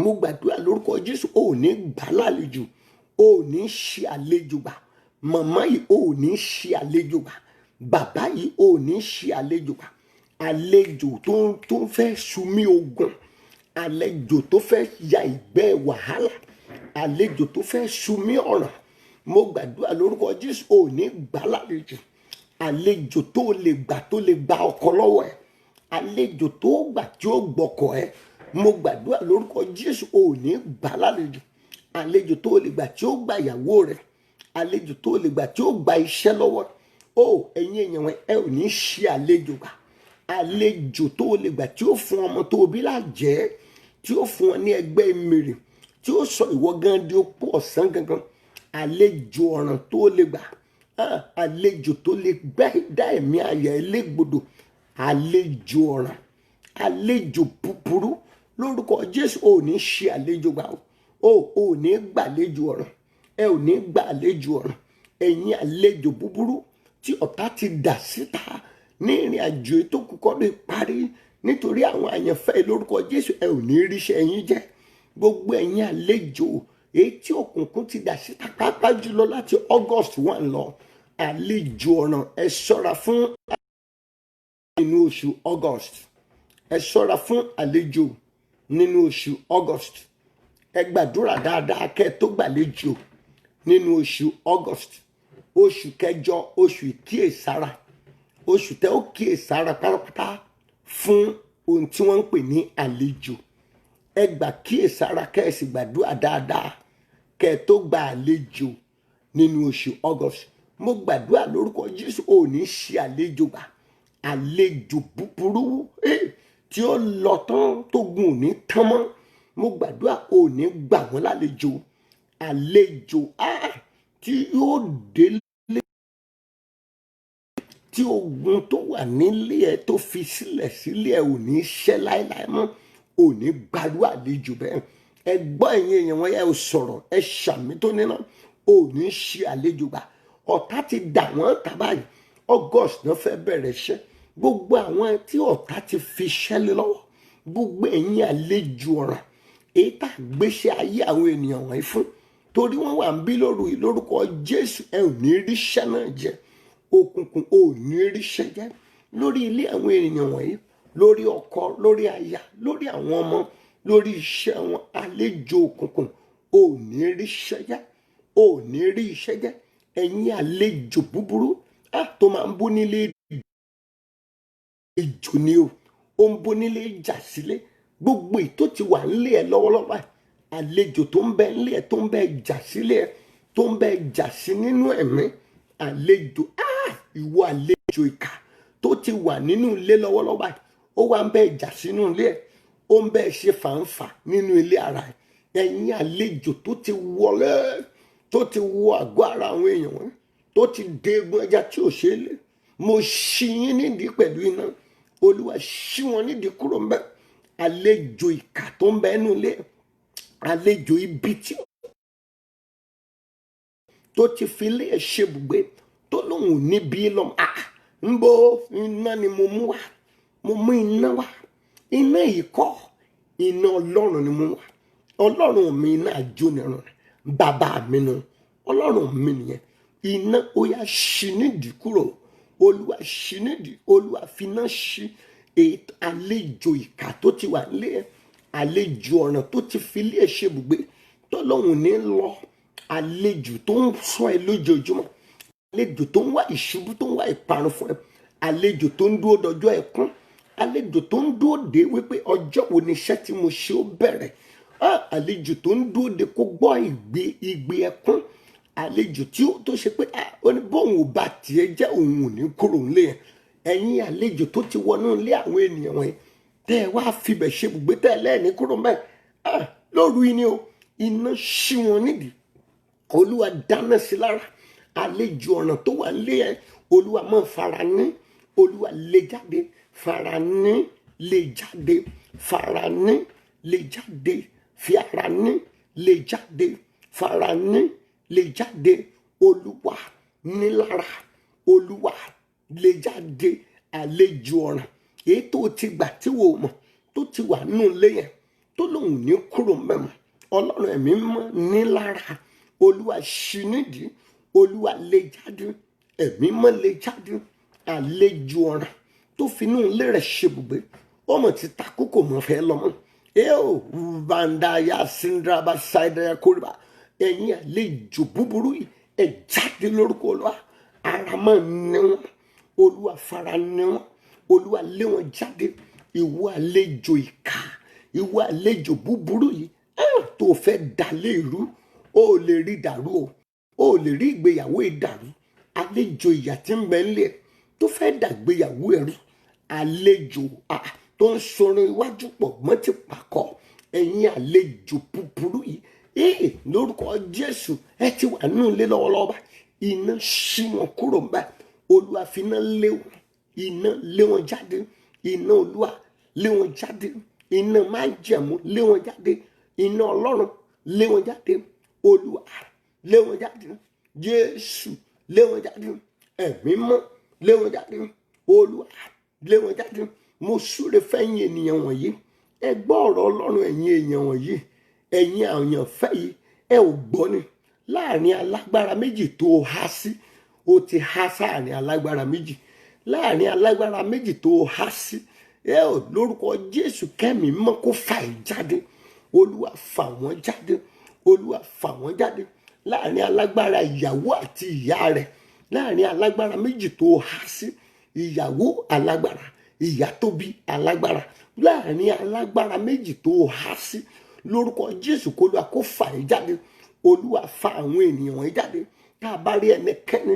Mo gbàdúrà lórúkọ Jésù ò ní gbà lálejò, ò ní ṣe àlejò gbà. Màmá yìí ò ní ṣe àlejò gbà, bàbá yìí ò ní ṣe àlejò gbà. Àlejò tó fẹ́ sunmí ogun, àlejò tó fẹ́ ya ìgbẹ́ wàhálà, àlejò tó fẹ́ sunmí ọ̀ràn. Mo gbàdúrà lórúkọ Jésù ò ní gbà lálejò. Àlejò tó lè gbà tó lè gba ọkọ lọ́wọ́ ẹ̀, àlejò tó gbà tí ó gbọ́kọ̀ ẹ̀. Mo gbàdúrà lórúkọ Jésù ò ní gbà lálejò. Àlejò tó lè gbà tí ó gba ìyàwó rẹ̀, àlejò tó lè gbà tí ó gba iṣẹ́ lọ́wọ́. Ẹ̀yin èèyàn wọn ẹ ò ní ṣe àlejò gbà. Àlejò tó lè gbà tí ó fún ọmọ tó bí lájẹ́, tí ó fún ọ ní ẹgbẹ́ mèrè, tí ó sọ ìwọ gan di opó ọ̀sán gangan. Àlejò ọ̀ràn tó lè gbà, àlejò tó lè dá ẹ̀mí ayọ̀ ẹ légbodò. Àlejò ọ̀ràn, àlejò búburú lórúkọ Jésù ò ní ṣe àlejò gbà ò ní gbàlejò ọ̀ràn, ẹ ò ní gbàlejò ọ̀ràn. Ẹ̀yin àlejò búburú tí ọ̀tá ti dà síta ní ìrìn àjò tó kù kọ́ lè parí nítorí àwọn àyànfẹ́ lórúkọ Jésù ẹ ò ní ríṣẹ́ yín jẹ́. Gbogbo ẹ̀yin àlejò èyí tí òkùnkùn ti dà síta pàápàá jùlọ láti August 1 lọ, àlejò ọ̀ràn ẹ ṣọ́ra fún nínú oṣù August. Ẹ ṣọ́ra fún àlejò nínú oṣù August. Ẹ gbàdúrà dáadáa kẹ́ tó gbàlejò nínú oṣù August. Oṣù kẹjọ, oṣù ìkíyèsára, oṣù tẹ́ ó kíyèsára pátápátá fún ohun tí wọ́n ń pè ní àlejò. Ẹ gbà kíyèsára kẹ́ ẹ sì gbàdúrà dáadáa kẹ́ tó gba àlejò nínú oṣù August. Mo gbàdúrà lórúkọ Jésù ò ní ṣe àlejò gbà. Àlejò búburú tí ó lọ tán tó gun ò ní tán mọ́. Mo gbàdúrà ò ní gbà wọ́n lálejò. Àlejò tí yóò délé tí ogun tó wà nílé ẹ tó fi sílẹ̀ sílé ẹ ò ní ṣẹ́ láéláé mọ́. Ò ní gbàdú àlejò bẹ́ẹ̀. Ẹ gbọ́ ẹ̀yin èèyàn wọn, ẹ ò sọ̀rọ̀, ẹ ṣàmì tó níná. Ò ní ṣe àlejò gbà. Ọ̀tá ti dà wọ́n tà báyìí. August náà fẹ́ bẹ̀rẹ̀ iṣẹ́. Gbogbo àwọn tí ọ̀tá ti fi ṣẹ́lẹ̀ lọ́wọ́, gbogbo ẹ̀yin àlejò ọ̀ràn èyí tá gbéṣẹ́ ayé àwọn ènìyàn wọ̀nyí fún, torí wọ́n wà ń bí lórúkọ Jésù ẹ ò ní ríṣẹ́ náà jẹ. Òkùnkùn ò ní ríṣẹ́ jẹ lórí ilé àwọn ènìyàn wọ̀nyí, lórí ọkọ, lórí aya, lórí àwọn ọmọ, lórí iṣẹ́ wọn. Àlejò òkùnkùn ò ní ríṣẹ́ jẹ, ò ní rí iṣẹ́ jẹ. Ẹ̀yin àlejò búburú tó máa ń bú nílé ìjò ni ó ń bú nílé ìjà sílé. Gbogbo ètò ti wà nílé ẹ lọ́wọ́lọ́wọ́. Àlejò tó ń bẹ nílé ẹ, tó ń bẹ jà sílé ẹ, tó ń bẹ jà sí nínú ẹ̀mí. Àlejò ìwọ àlejò ìkà tó ti wà nínú ilé lọ́wọ́lọ́wọ́. Ó wá ń bẹ jà sínú ilé ẹ, ó ń bẹ ṣe fàǹfà nínú ilé ara ẹ. Ẹ̀yin àlejò tó ti wọlé, tó ti wọ àgọ́ ara àwọn èèyàn wọn, tó ti dé egun ẹja tí ò ṣe é lé. Mo ṣí yín nídìí pẹ̀lú iná. Olúwa ṣí wọn nídìí kúrò ńbẹ̀. Àlejò ìkà tó ń bẹ nínú ilé, àlejò ibi tó ti fi ilé ẹ̀ ṣe bùgbé, tó lóun ò níbi lọ́mọ. ń bo iná ni mo mú wá, mo mú iná wá. Iná yìí kọ́, iná Ọlọ́run ni mo wá. Ọlọ́run mi iná àjónirun, bàbá mi nù, Ọlọ́run mi nìyẹn. Iná ó yá ṣí nídìí kúrò. Olúwa ṣí nídìí, Olúwa finá ṣí àlejò ìkà tó ti wà nílé ẹ̀, àlejò ọ̀ràn tó ti fi ilé ẹ̀ ṣe bùgbé, tó lóun ní lọ. àlejò tó ń sọ ẹ lójoojúmọ́, àlejò tó ń wá ìṣubú, tó ń wá ìparun fún ẹ, àlejò tó ń dúró dọjọ́ ẹkún, àlejò tó ń dúró de wípé ọjọ́ wo ni iṣẹ́ tí mo ṣe ó bẹ̀rẹ̀, àlejò tó ń dúró de kó gbọ́ igbe ẹkún, àlejò tó ṣe pé ó ní bóun ò bá tiẹ̀ jẹ́ òun ò ní kúrò nílé yẹn. Ẹ̀yin àlejò tó ti wọnú ilé àwọn ènìyàn wọ̀nyí tẹ́ ẹ wá fibẹ̀ ṣe ibùgbé tẹ́ ẹ lẹ́ẹ̀ní kúrò mẹ́, lóru yìí ni o, iná ṣí wọn nídìí, olúwa dáná sí lára. Àlejò ọ̀ràn tó wà nílé ẹ, olúwa máa fara ní, olúwa lé jáde, fara ní, lé jáde, fara ní, lé jáde, fi ara ní, lé jáde, fara ní, lé jáde, olúwa ní lára, olúwa lé jáde. Àlejò ọ̀ràn èyí tó ti gbà tí wò mọ̀, tó ti wà nínú ilé yẹn, tó lòun ní kúrò mẹ́mọ́, ọlọ́run ẹ̀mí mọ́ ní lára, olúwa ṣí nídìí, olúwa lé jáde, ẹ̀mí mọ́ lé jáde. Àlejò ọ̀ràn tó fi inú ilé rẹ̀ ṣe ibùgbé, ọmọ ti takú kò mọ̀ fẹ́ lọ́mọ, bandaya sindraba saidaya kórìbà, ẹ̀yin àlejò búburú yìí ẹ jáde lórúkọ olúwa. Ara máa ní wọn, olúwa fara ní wọn, olúwa lé wọn jáde. Ìwọ àlejò ìkà, ìwọ àlejò búburú yìí tó fẹ́ dalé ìrú, ó lè rí dàrú o, ó lè rí ìgbéyàwó ìdàrú. Àlejò ìyà tí ń bẹ nílé tó fẹ́ dàgbéyàwó ẹ̀rú, àlejò tó ń sọ̀rọ̀ iwájú pọ̀ mọ́ ti pàkọ́, ẹ̀yin àlejò búburú yìí, lórúkọ Jésù ẹ ti wà nínú ilé lọ́wọ́lọ́wọ́ bá, iná ṣí wọn kúrò ń bá, olúwa fi iná lé wọn, iná lé wọn jáde, iná olúwa lé wọn jáde, iná májẹ̀mú lé wọn jáde, iná ọlọ́run lé wọn jáde, olúwa lé wọn jáde, Jésù lé wọn jáde, ẹ̀mí mọ́ lé wọn jáde, olúwa lé wọn jáde. Mo súre fẹ́yìn ènìyàn wọ̀nyí, ẹ gbọ́ ọ̀rọ̀ ọlọ́run. Ẹ̀yin èèyàn wọ̀nyí, ẹ̀yin àyànfẹ́ yìí, ẹ ò gbọ́ ni, láàrin alágbára méjì tó há sí, ó ti há sáàrin alágbára méjì, láàrin alágbára méjì tó há sí, lórúkọ Jésù kẹ́mi mọ́ kó fà ẹ́ jáde, olúwa fà wọ́n jáde, olúwa fà wọ́n jáde. Láàrin alágbára ìyàwó àti ìyá rẹ̀, láàrin alágbára méjì tó há sí, ìyàwó alágbára, ìyá tó bí alágbára, láàrin alágbára méjì tó há sí, lórúkọ Jésù kó lóa kó fà ẹ́ jáde, olúwa fà àwọn ènìyàn wọ̀nyí jáde. Tá a bá rí ẹnikẹ́ni,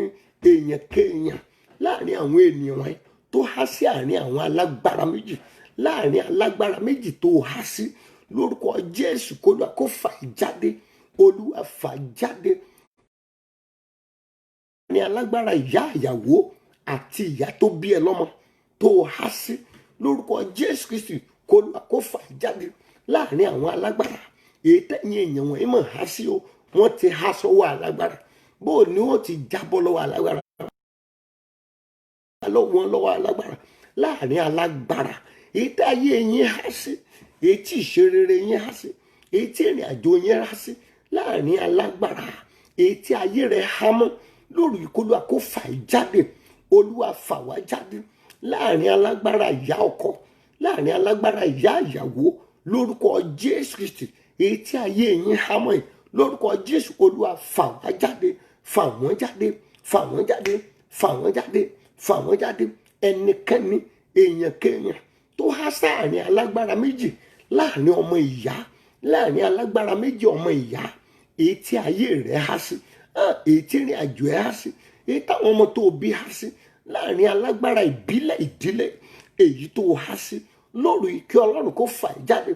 èèyàn kéèyàn láàrin àwọn ènìyàn wọ̀nyí tó há sí àárín àwọn alágbára méjì, láàrin alágbára méjì tó há sí, lórúkọ Jésù kó lóa kó fà ẹ́ jáde, olúwa fà jáde. Ní alágbára ìyá ìyàwó àti ìyá tó bí ẹ lọ́mọ tó há sí, lórúkọ Jésù Kristi kó lóa kó fà jáde. Láàrin àwọn alágbára èyí tẹ̀yìn èèyàn wọ̀nyí mọ̀ há sí o, wọ́n ti há sọ́wọ́ alágbára, bó ni wọ́n ti jábọ́ lọ́wọ́ alágbára, lọ́wọ́ alágbára. Láàrin alágbára èyí tí ayé yín há sí, èyí tí ìṣerere yín há sí, èyí tí ìrìn àjò yín há sí, láàrin alágbára èyí tí ayé rẹ̀ há mọ́, lórí ìkólú àkó fà jáde, olúwa fà wá jáde. Láàrin alágbára ìyá ọkọ, láàrin alágbára ìyá ìyàwó, lórúkọ Jésù Kristi èyí tí ayé yín há mọ́ yìí, lórúkọ Jésù olúwa fà wá jáde, fà wọ́n jáde, fà wọ́n jáde, fà wọ́n jáde, fà wọ́n jáde. Ẹnikẹ́ni, èèyàn kéèyàn tó há sáàrin alágbára méjì, láàrin ọmọ ìyá, láàrin alágbára méjì ọmọ ìyá, èyí tí ayé rẹ̀ há sí, èyí tí ìrìn àjò ẹ̀ há sí, èyí táwọn ọmọ tó bí há sí, láàrin alágbára ìbílẹ̀ ìdílé èyí tó há sí, lórí kí ọlọ́run kó fà ẹ́ jáde,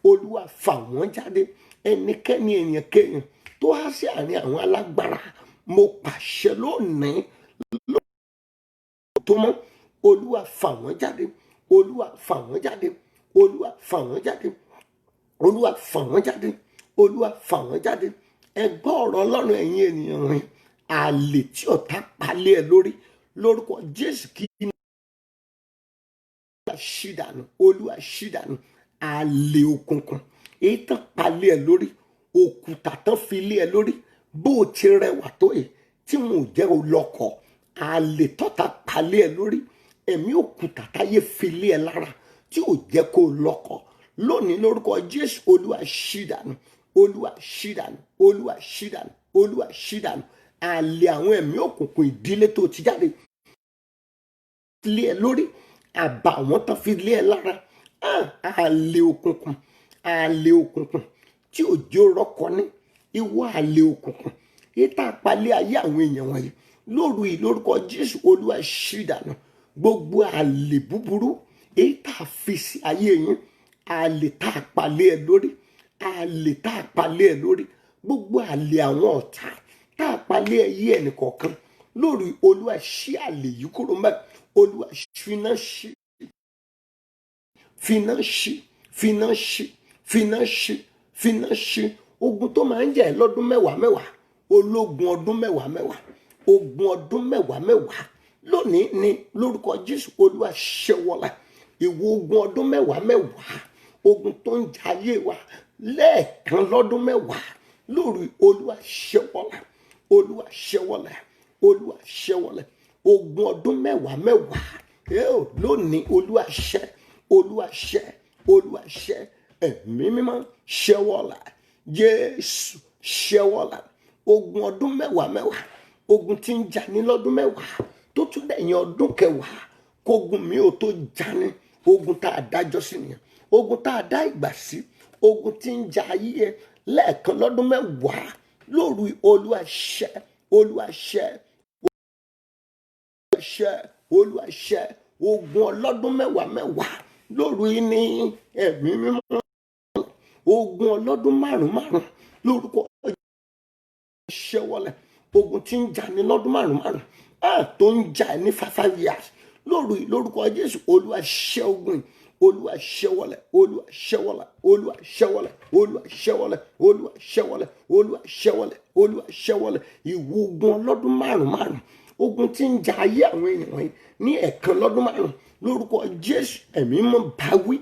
olúwa fà wọ́n jáde. Ẹnikẹ́ni, èèyàn kéèyàn tó há sí àárín àwọn alágbára, mo pàṣẹ lónìí tó mọ́, olúwa fà wọ́n jáde, olúwa fà wọ́n jáde, olúwa fà wọ́n jáde, olúwa fà wọ́n jáde, olúwa fà wọ́n jáde. Ẹ gbọ́ ọ̀rọ̀ ọlọ́run ẹ̀yin ènìyàn rìn, àlè tí ọ̀tá palẹ̀ ẹ lórí, lórúkọ Jésù kí ní ṣídànù, olúwa ṣídànù. Àlè òkùnkùn èyí tán palẹ̀ ẹ lórí, òkúta tán fi lé ẹ lórí, bó o ti rẹwà tó yìí tí wọn ò jẹ́ o lọ́kọ, àlè tọ́ta palẹ̀ ẹ lórí, ẹ̀mí òkúta táyé fi lé ẹ lára tí ò jẹ́ kó o lọ́kọ, lónìí lórúkọ Jésù olúwa ṣídànù, olúwa ṣídànù, olúwa ṣídànù, olúwa ṣí dànù. Àlè àwọn ẹ̀mí òkùnkùn ìdílé tó ti jáde lé ẹ lórí, àbà àwọn tán fi lé ẹ lára. Àlè òkùnkùn, àlè òkùnkùn tí òjò rọ́kọ ní, ìwọ àlè òkùnkùn ìta àpálẹ̀ ayé àwọn èèyàn wọ̀nyí lóru yìí lórúkọ Jésù, olúwa ṣí dànù. Gbogbo àlè búburú èyí tá a fi sí ayé yín, àlè tá a palẹ̀ ẹ lórí, àlè tá a palẹ̀ ẹ lórí, gbogbo àlè àwọn ọ̀tá tá a palẹ̀ ẹ yí ẹnìkọ̀ọ̀kan lóru yìí, olúwa ṣí àlè yìí kúrò mẹ́. Olúwa finá ṣí, finá ṣí, finá ṣí, finá ṣí, finá ṣí. Ogun tó máa ń jà ẹ́ lọ́dún mẹ́wàá mẹ́wàá, ológun ọdún mẹ́wàá mẹ́wàá, ogun ọdún mẹ́wàá mẹ́wàá, lónìí ni lórúkọ Jésù, olúwa ṣẹ́wọ́lá. Ìwọ ogun ọdún mẹ́wàá mẹ́wàá, ogun tó ń jà ayé wa lẹ́ẹ̀kan lọ́dún mẹ́wàá, lórí olúwa ṣẹ́wọ́lá, olúwa ṣẹ́wọ́lá, olúwa ṣẹ́wọ́lá. Ogun ọdún mẹ́wàá mẹ́wàá, lónìí olúwa ṣẹ́, olúwa ṣẹ́, olúwa ṣẹ́. Ẹ̀mí mímọ́ ṣẹ́wọ́lá, Jésù ṣẹ́wọ́lá. Ogun ọdún mẹ́wàá mẹ́wàá, ogun tí ń jà ní lọ́dún mẹ́wàá tó tún dẹ̀yìn ọdún kẹwàá, kógun mi ò tó jà ní. Ogun tá a dájọ́ sí nìyẹn, ogun tá a dá ìgbà sí, ogun tí ń jà ayé ẹ lẹ́ẹ̀kan lọ́dún mẹ́wàá, lóru olúwa ṣẹ́, olúwa ṣẹ́, olúwa ṣẹ́, olúwa ṣẹ́. Ogun ọlọ́dún mẹ́wàá mẹ́wàá, lóru yìí ní ẹ̀mí mímọ́. Ogun ọlọ́dún márùn márùn, lórúkọ ṣẹ́wọ́lẹ̀. Ogun tí ń jà ní lọ́dún márùn márùn, tó ń jà ní 5 years, lóru yìí lórúkọ Jésù, olúwa ṣẹ́ ogun yìí, olúwa ṣẹ́wọ́lẹ̀, olúwa ṣẹ́wọ́lẹ̀, olúwa ṣẹ́wọ́lẹ̀, olúwa ṣẹ́wọ́lẹ̀, olúwa ṣẹ́wọ́lẹ̀, olúwa ṣẹ́wọ́lẹ̀, olúwa ṣẹ́wọ́lẹ̀. Ìwọ ogun ọlọ́dún márùn márùn, ogun tí ń jà ayé àwọn èèyàn wọ̀nyí ní ẹ̀kan lọ́dún márùn, lórúkọ Jésù, ẹ̀mí mọ́ bá wí,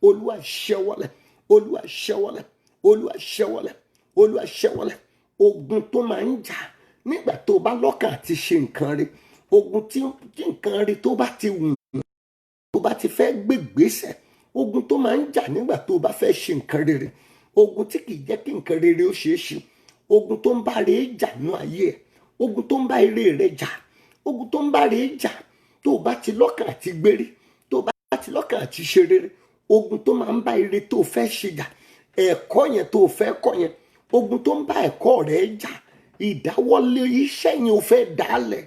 olúwa ṣẹ́wọ́lẹ̀, olúwa ṣẹ́wọ́lẹ̀, olúwa ṣẹ́wọ́lẹ̀, olúwa ṣẹ́wọ́lẹ̀. Ogun tó máa ń jà nígbà tó bá lọ́kàn àti ṣe nǹkan rí, ogun tí nǹkan rí tó bá ti wù, tó bá ti fẹ́ gbégbésẹ̀, ogun tó máa ń jà nígbà tó bá fẹ́ ṣe nǹkan rere, ogun tí kìí jẹ́ kí nǹkan rere ó ṣeé ṣe, ogun tó ń bá rèé jà nú ayé ẹ̀, ogun tó ń bá ire rẹ̀ jà, ogun tó ń bá rèé jà tó bá ti lọ́kàn àti gbérí, tó bá ti lọ́kàn àti ṣe rere, ogun tó máa ń bá ire tó fẹ́ ṣe jà, ẹ̀kọ́ yẹn tó fẹ́ kọ́ yẹn, ogun tó ń bá ẹ̀kọ́ rẹ̀ jà, ìdáwọ́lé iṣẹ́ yẹn ò fẹ́ dálẹ̀,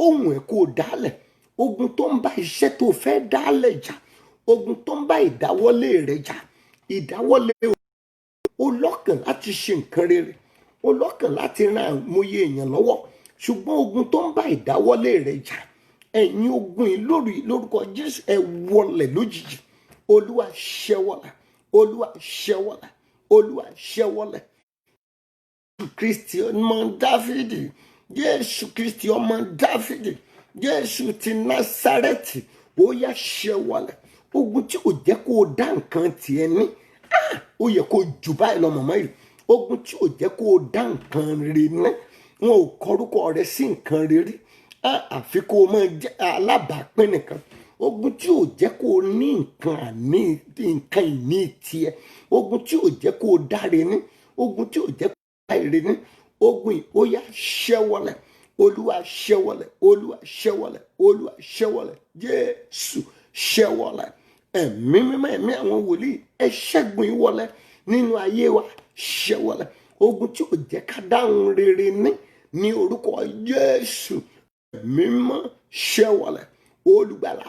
ohun ẹ̀ kò dálẹ̀, ogun tó ń bá iṣẹ́ tó fẹ́ dálẹ̀ jà, ogun tó ń bá ìdáwọ́lé rẹ̀ jà, ìdáwọ́lé ó lọ́kàn láti ṣe nǹkan rere, ó lọ́kàn láti ran àmúyẹ èèyàn lọ́wọ́, ṣùgbọ́n ogun tó ń bá ìdáwọ́lé rẹ̀ jà, ẹ̀yin ogun yìí lórúkọ Jésù ẹ wọlẹ̀ lójijì. Olúwa ṣẹ́wọ́lá, olúwa ṣẹ́wọ́lá, olúwa ṣẹ́wọ́lá. Kristi ọmọ Dáfídì, Jésù Kristi ọmọ Dáfídì, Jésù ti Násárẹ́tì, ó yá ṣẹ́wọ́lẹ̀. Ogun tí ò jẹ́ kó o dá nǹkan tiẹ̀ ní, ó yẹ kó o jù báyìí lọ mọ̀mọ́ yìí. Ogun tí ò jẹ́ kó o dá nǹkan rere ní, wọn ò kọrúkọ rẹ sí nǹkan rere, àfi kó o máa jẹ́ alábàápín nìkan. Ogun tí ò jẹ́ kó o ní nǹkan ìní tiẹ̀, ogun tí ò jẹ́ kó o dáre ní, ogun tí ò jẹ́ kó o dá ire ní, ogun yìí ó yá ṣẹ́wọ́lẹ̀, olúwa ṣẹ́wọ́lẹ̀, olúwa ṣẹ́wọ́lẹ̀, olúwa ṣẹ́wọ́lẹ̀, Jésù ṣẹ́wọ́lẹ̀. Ẹ̀mí mímọ́, ẹ̀mí àwọn wòlíì, ẹ ṣẹ́gun ìwọlẹ̀ nínú ayé wa, ṣẹ́wọ́lẹ̀. Ogun tí ò jẹ́ ká dáhùn rere ní orúkọ Jésù, ẹ̀mí mímọ́ ṣẹ́wọ́lẹ̀, olùgbàlà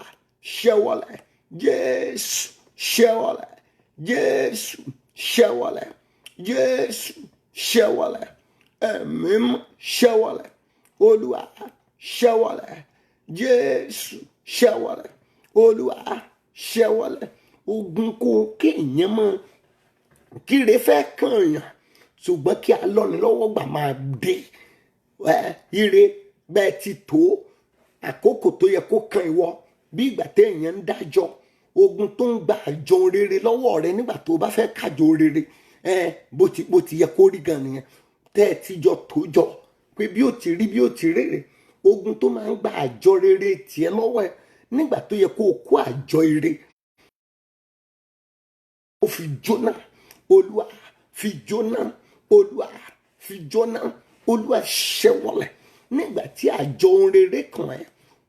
ṣẹ́wọ́lẹ̀, Jésù ṣẹ́wọ́lẹ̀, Jésù ṣẹ́wọ́lẹ̀, Jésù ṣẹ́wọ́lẹ̀, ẹ̀mí mímọ́ ṣẹ́wọ́lẹ̀, olúwa ṣẹ́wọ́lẹ̀, Jésù ṣẹ́wọ́lẹ̀, olúwa ṣẹ́wọ́lẹ̀. Ogun kò kéèyàn mọ́ kíre fẹ́ kàn yàn, ṣùgbọ́n kí alọ́nilọ́wọ́ gbà máa dé. Ire bẹ́ẹ̀ ti tó àkókò tó yẹ kó kan ìwọ, bí ìgbà téèyàn ń dájọ́, ogun tó ń gba àjọ rere lọ́wọ́ rẹ nígbà tó bá fẹ́ kájọ rere, bó ti yẹ kó rí gan nìyẹn. Tẹ́ ẹ ti jọ tó jọ pé bí ó ti rí bí ó ti rere, ogun tó máa ń gba àjọ rere tiẹ̀ lọ́wọ́ ẹ nígbà tó yẹ kó kó àjọ ire, ó fi jóná, olúwa fi jóná, olúwa fi jóná, Olúwa ṣẹ́wọ́lẹ̀. Nígbà tí àjọ ohun rere kàn ẹ́,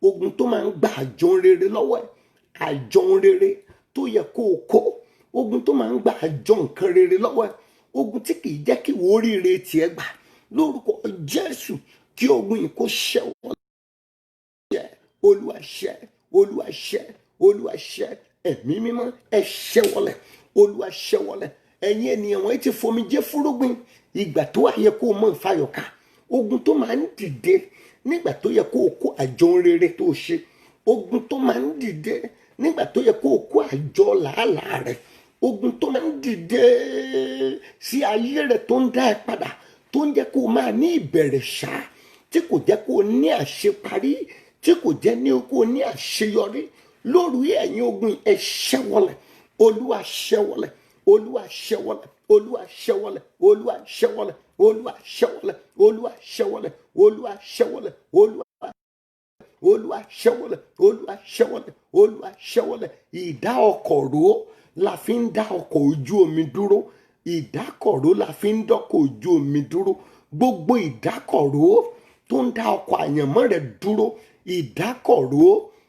ogun tó máa ń gba àjọ ohun rere lọ́wọ́ ẹ̀, àjọ ohun rere tó yẹ kó o kó, ogun tó máa ń gba àjọ nǹkan rere lọ́wọ́ ẹ̀, ogun tí kì í jẹ́ kí ìwọ oríire tiẹ̀ gbà, lórúkọ Jésù kí ogun yìí kó ṣẹ́wọ́lẹ̀. Olúwa ṣẹ́, Olúwa ṣẹ́, Olúwa ṣẹ́, ẹ̀mí mímọ́ ẹ ṣẹ́wọ́lẹ̀, Olúwa ṣẹ́wọ́lẹ̀. Ẹ̀yin ènìyàn wọ̀nyí ti fomijé fúrúgbìn ìgbà tó wà yẹ kó o mọ̀ ìfàyọ̀ká, ogun tó máa ń dìde nígbà tó yẹ kó o kó àjọ rere tó ṣe, ogun tó máa ń dìde nígbà tó yẹ kó o kó àjọ làálàá rẹ, ogun tó máa ń dìde sí ayé rẹ tó ń dá ẹ padà, tó ń jẹ́ kó o máa ní ìbẹ̀rẹ̀ ṣá, tí kò jẹ́ kó o ní àṣeparí, tí kò jẹ́ ní kó o ní àṣeyọrí, lórí ẹ̀yin ogun ẹ ṣẹ́wọ́lẹ̀, Olúwa ṣẹ́wọ́lẹ̀, Olúwa ṣẹ́wọ́lẹ̀, Olúwa ṣẹ́wọ́lẹ̀, Olúwa ṣẹ́wọ́lẹ̀, Olúwa ṣẹ́wọ́lẹ̀, Olúwa ṣẹ́wọ́lẹ̀, Olúwa ṣẹ́wọ́lẹ̀, Olúwa ṣẹ́wọ́lẹ̀, Olúwa ṣẹ́wọ́lẹ̀, Olúwa ṣẹ́wọ́lẹ̀. Ìdá ọkọ̀ ró la fi ń dá ọkọ̀ ojú omi dúró, ìdákọ̀ró la fi ń dọ́kọ̀ ojú omi dúró. Gbogbo ìdákọ̀ró tó ń dá ọkọ̀ àyànmọ́ rẹ̀ dúró, ìdákọ̀ró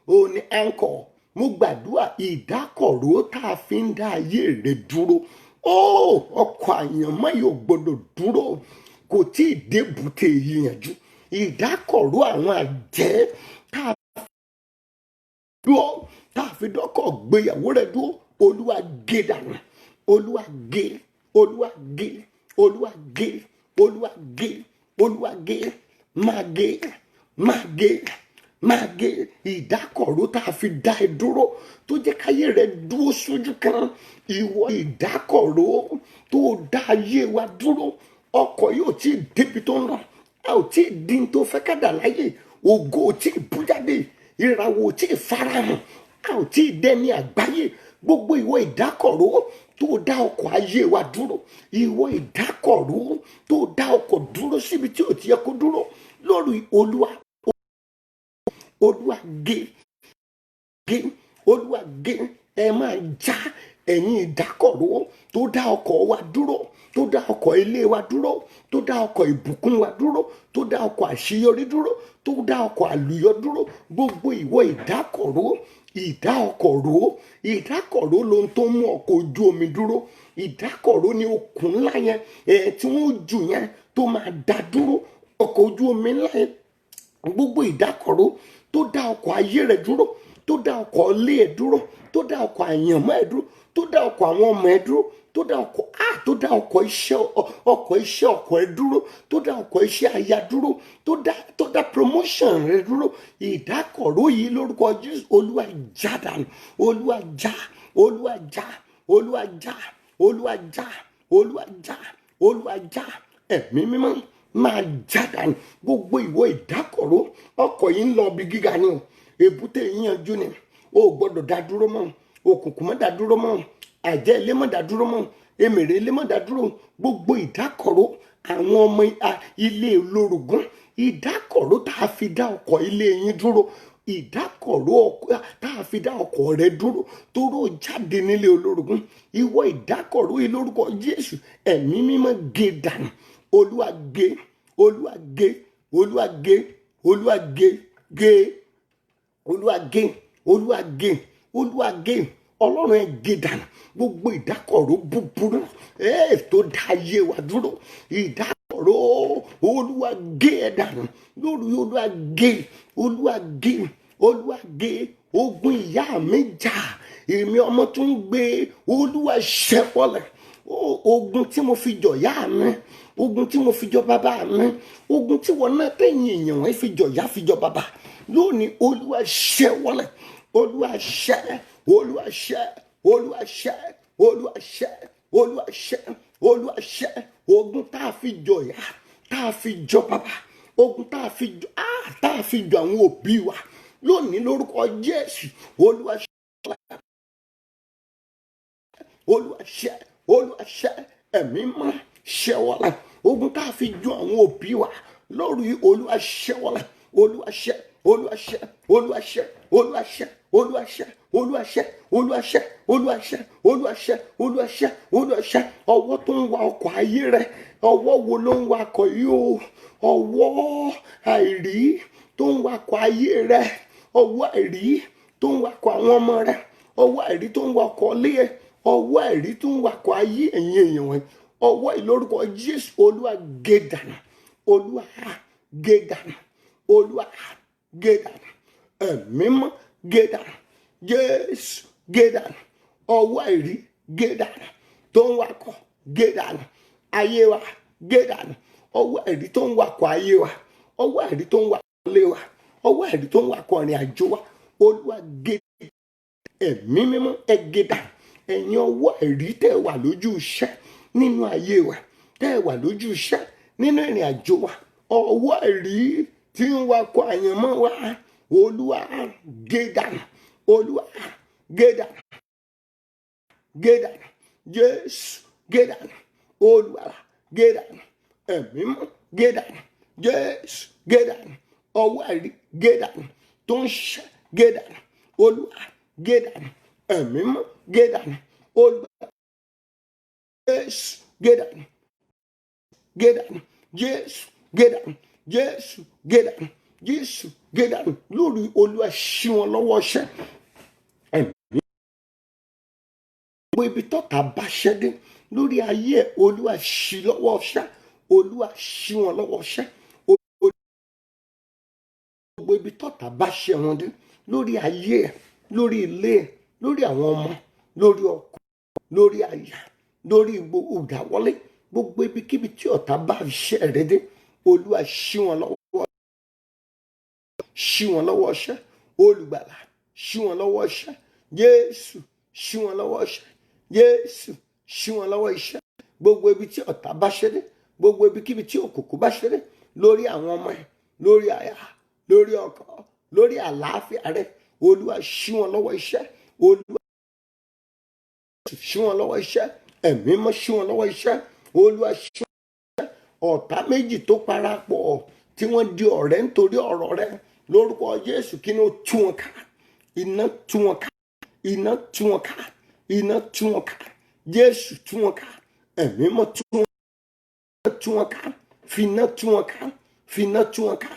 ó ní anchor. Mo gbàdúrà ìdákọ̀ró tá a fi ń dá ayé rẹ̀ dúró. Ọkọ̀ àyànmọ́ yóò gbọdọ̀ dúró, kò tí ì débùté ìyànjú. Ìdákọ̀ró àwọn àjẹ́ tá a fi dọ́kọ̀ gbéyàwó rẹ̀ dúró, Olúwa gé dànù, Olúwa gé, Olúwa gé, Olúwa gé, Olúwa gé, Olúwa gé, máa gé, máa gé, máa gé. Ìdákọ̀ró tá a fi dá ẹ dúró tó jẹ́ káyé rẹ dúró sójú kan, ìwọ ìdákọ̀ró tó dá ayé wa dúró, ọkọ̀ yóò tí ì débi tó ń lọ, a ò tí ì dín tó fẹ́ kádà láyé, ògo ò tí ì bú jáde, ìràwọ̀ ò tí ì farahàn, a ò tí ì dẹ́ni àgbáyé. Gbogbo ìwọ ìdákọ̀ró tó dá ọkọ̀ ayé wa dúró, ìwọ ìdákọ̀ró tó dá ọkọ̀ dúró síbi tí ò ti yẹ kó dúró, lórí Olúwa gé, gé, Olúwa gé. Ẹ máa já ẹ̀yin ìdákọ̀ró tó dá ọkọ̀ wa dúró, tó dá ọkọ̀ ilé wa dúró, tó dá ọkọ̀ ìbùkún wa dúró, tó dá ọkọ̀ àṣeyọrí dúró, tó dá ọkọ̀ àlùyọ dúró. Gbogbo ìwọ ìdákọ̀ró, ìdákọ̀ró lohun tó mú ọkọ̀ ojú omi dúró. Ìdákọ̀ró ni okùn ńlá yẹn tí wọ́n jù yẹn tó máa dá dúró ọkọ̀ ojú omi ńlá yẹn. Gbogbo ìdákọ̀ró tó dá ọkọ̀ ayé rẹ̀ dúró, tó dá ọkọ̀ ilé ẹ̀ dúró, tó dá ọkọ̀ àyànmọ́ ẹ̀ dúró, tó dá ọkọ̀ àwọn ọmọ ẹ̀ dúró, tó dá ọkọ̀ iṣẹ́ ọkọ̀ ẹ̀ dúró, tó dá ọkọ̀ iṣẹ́ aya dúró, tó dá promotion rẹ̀ dúró. Ìdákọ̀ró yìí lórúkọ Jésù, Olúwa já dànù, Olúwa já, Olúwa já, Olúwa já, Olúwa já, Olúwa já, Olúwa já. Ẹ̀mí mímọ́ máa já dànù gbogbo ìwọ ìdákọ̀ró. Ọkọ̀ yìí ń lọ bí gíga ni o, èbúté yíyanjú ni, o gbọ́dọ̀ dá dúró mọ́, òkùnkùn má dá dúró mọ́, àjẹ́ ilé má dá dúró mọ́, èmèrè ilé má dá dúró. Gbogbo ìdákọ̀ró àwọn ọmọ ilé olórogún, ìdákọ̀ró tá a fi dá ọkọ̀ ilé yín dúró, ìdákọ̀ró tá a fi dá ọkọ̀ rẹ dúró tóró jáde nílé olórogún, ìwọ ìdákọ̀ró yìí lórúkọ Jésù, ẹ̀mí mímọ́ gé dànù. Olúwa gé, Olúwa gé, Olúwa gé, Olúwa gé, gé, Olúwa gé, Olúwa gé, Olúwa gé. Ọlọ́run ẹ gé dànù gbogbo ìdákọ̀ró búburú tó dá ayé wa dúró. Ìdákọ̀ró Olúwa gé ẹ dànù lórí, Olúwa gé, Olúwa gé, Olúwa gé. Ogun ìyá mi jà, èmi ọmọ tó ń gbé, Olúwa ṣẹ́wọ́lẹ̀. Ogun tí mo fi jọ ìyá mi, ogun tí mo fi jọ bàbá mi, ogun tí wọn náà tẹ̀yìn èèyàn wọn fi jọ ìyá fi jọ bàbá, lónìí Olúwa ṣẹ́wọ́lẹ̀, Olúwa ṣẹ́, Olúwa ṣẹ́, Olúwa ṣẹ́, Olúwa ṣẹ́, Olúwa ṣẹ́, Olúwa ṣẹ́. Ogun tá a fi jọ ìyá, tá a fi jọ bàbá, ogun tá a fi jọ àwọn òbí wa, lónìí lórúkọ Jésù, Olúwa ṣẹ́, Olúwa ṣẹ́, Olúwa ṣẹ́. Ẹ̀mí mọ́ ṣẹ́wọ́lẹ̀. Ogun tá a fi jọ àwọn òbí wa lórí, Olúwa ṣẹ́wọ́lẹ̀, Olúwa ṣẹ́, olúwaṣẹ́ olúwaṣẹ́ olúwaṣẹ́ olúwaṣẹ́ olúwaṣẹ́ olúwaṣẹ́ olúwaṣẹ́ olúwaṣẹ́ olúwaṣẹ́ olúwaṣẹ́ ọwọ́ tó ń wa ọkọ̀ ayé rẹ ọwọ́ wo ló ń wakọ̀ yìí o ọwọ́ àìrí tó ń wakọ̀ ayé rẹ ọwọ́ àìrí tó ń wakọ̀ àwọn ọmọ rẹ ọwọ́ àìrí tó ń wakọ̀ ilé ẹ ọwọ́ àìrí tó ń wakọ̀ ayé ẹ̀yin èèyàn wọn ọwọ́ ìlórúkọ Jésù olúwa gé dànù olúwa gé dànù olúwa gé dànù ẹ̀mí mọ́ gé dànù Jésù gé dànù ọwọ́ àìrí gé dànù tó ń wakọ̀ gé dànù ayé wa gé dànù ọwọ́ àìrí tó ń wakọ̀ ayé wa ọwọ́ àìrí tó ń wakọ̀ ilé wa ọwọ́ àìrí tó ń wakọ̀ ìrìn àjò wa olúwa gé ẹ̀mí mímọ́ ẹ gé dànù ẹ̀yin ọwọ́ àìrí tẹ́ wà lójú iṣẹ́ nínú ayé wa tẹ́ wà lójú iṣẹ́ nínú ìrìn àjò wa ọwọ́ àìrí tí ń wakọ̀ àyànmọ́ wa olúwa gé dànù olúwa gé dànù gé dànù Jésù gé dànù olúwa gé dànù ẹ̀mí mọ́ gé dànù Jésù gé dànù ọwọ́ àìrí gé dànù tó ń ṣe gé dànù olúwa gé dànù ẹ̀mí mọ́ gé dànù olúwa Jésù gé dànù gé dànù Jésù gé dànù Jésù gé dànù Jésù gé dànù lórí olúwa ṣí wọn lọ́wọ́ ṣẹ́ ẹ̀mí gbogbo ibi tọ́ta bá ṣẹ́ dé lórí ayé ẹ̀ olúwa ṣí lọ́wọ́ ṣẹ́ olúwa ṣí wọn lọ́wọ́ ṣẹ́ gbogbo ibi tọ́ta bá ṣẹ́ wọn dé lórí ayé ẹ̀ lórí ilé ẹ̀ lórí àwọn ọmọ lórí ọkọ lórí aya lórí gbogbo ìdáwọ́lé gbogbo ibikíbi tí ọ̀tá bá ṣẹ́ rẹ dé olúwa ṣí wọn lọ́wọ́ ṣí wọn lọ́wọ́ ṣẹ́ olùgbàlà ṣí wọn lọ́wọ́ ṣẹ́ Jésù ṣí wọn lọ́wọ́ ṣẹ́ Jésù ṣí wọn lọ́wọ́ iṣẹ́ gbogbo ibi tí ọ̀tá bá ṣẹ́ dé gbogbo ibikíbi tí òkùnkùn bá ṣẹ́ dé lórí àwọn ọmọ ẹ̀ lórí aya lórí ọkọ lórí àlàáfíà rẹ olúwa ṣí wọn lọ́wọ́ iṣẹ́ olúwa ṣí wọn lọ́wọ́ iṣẹ́ ẹ̀mí mọ́ ṣí wọn lọ́wọ́ iṣẹ́ olúwa ṣí wọn lọ́wọ́ iṣẹ́ ọ̀tá méjì tó parapọ̀ tí wọ́n di ọ̀rẹ́ nítorí ọ̀rọ̀ rẹ lórúkọ Jésù kí ni ó tú wọn ká iná tú wọn ká iná tú wọn ká iná tú wọn ká Jésù tú wọn ká ẹ̀mí mọ́ tú wọn ká finá tú wọn ká finá tú wọn ká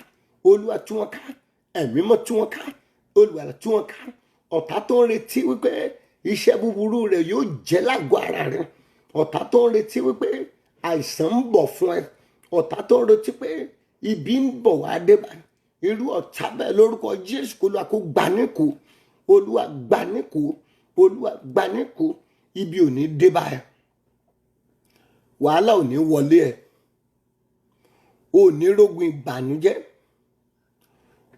olúwa tú wọn ká ẹ̀mí mọ́ tú wọn ká olúwa tú wọn ká ọ̀tá tó ń retí wípé iṣẹ́ búburú rẹ̀ yóò jẹ́ lágọ̀ọ́ ara rẹ̀ ọ̀tá tó ń retí wípé àìsàn ń bọ̀ fún ẹ ọ̀tá tó ń retí pé ibi ń bọ̀ wá dé bá irú ọ̀tá bẹ́ẹ̀ lórúkọ Jésù kó lóa kó gbà níkù olúwa gbà níkù olúwa gbà níkù ibi ò ní dé bá ẹ wàhálà ò ní wọlé ẹ ò ní rógun ìbànújẹ́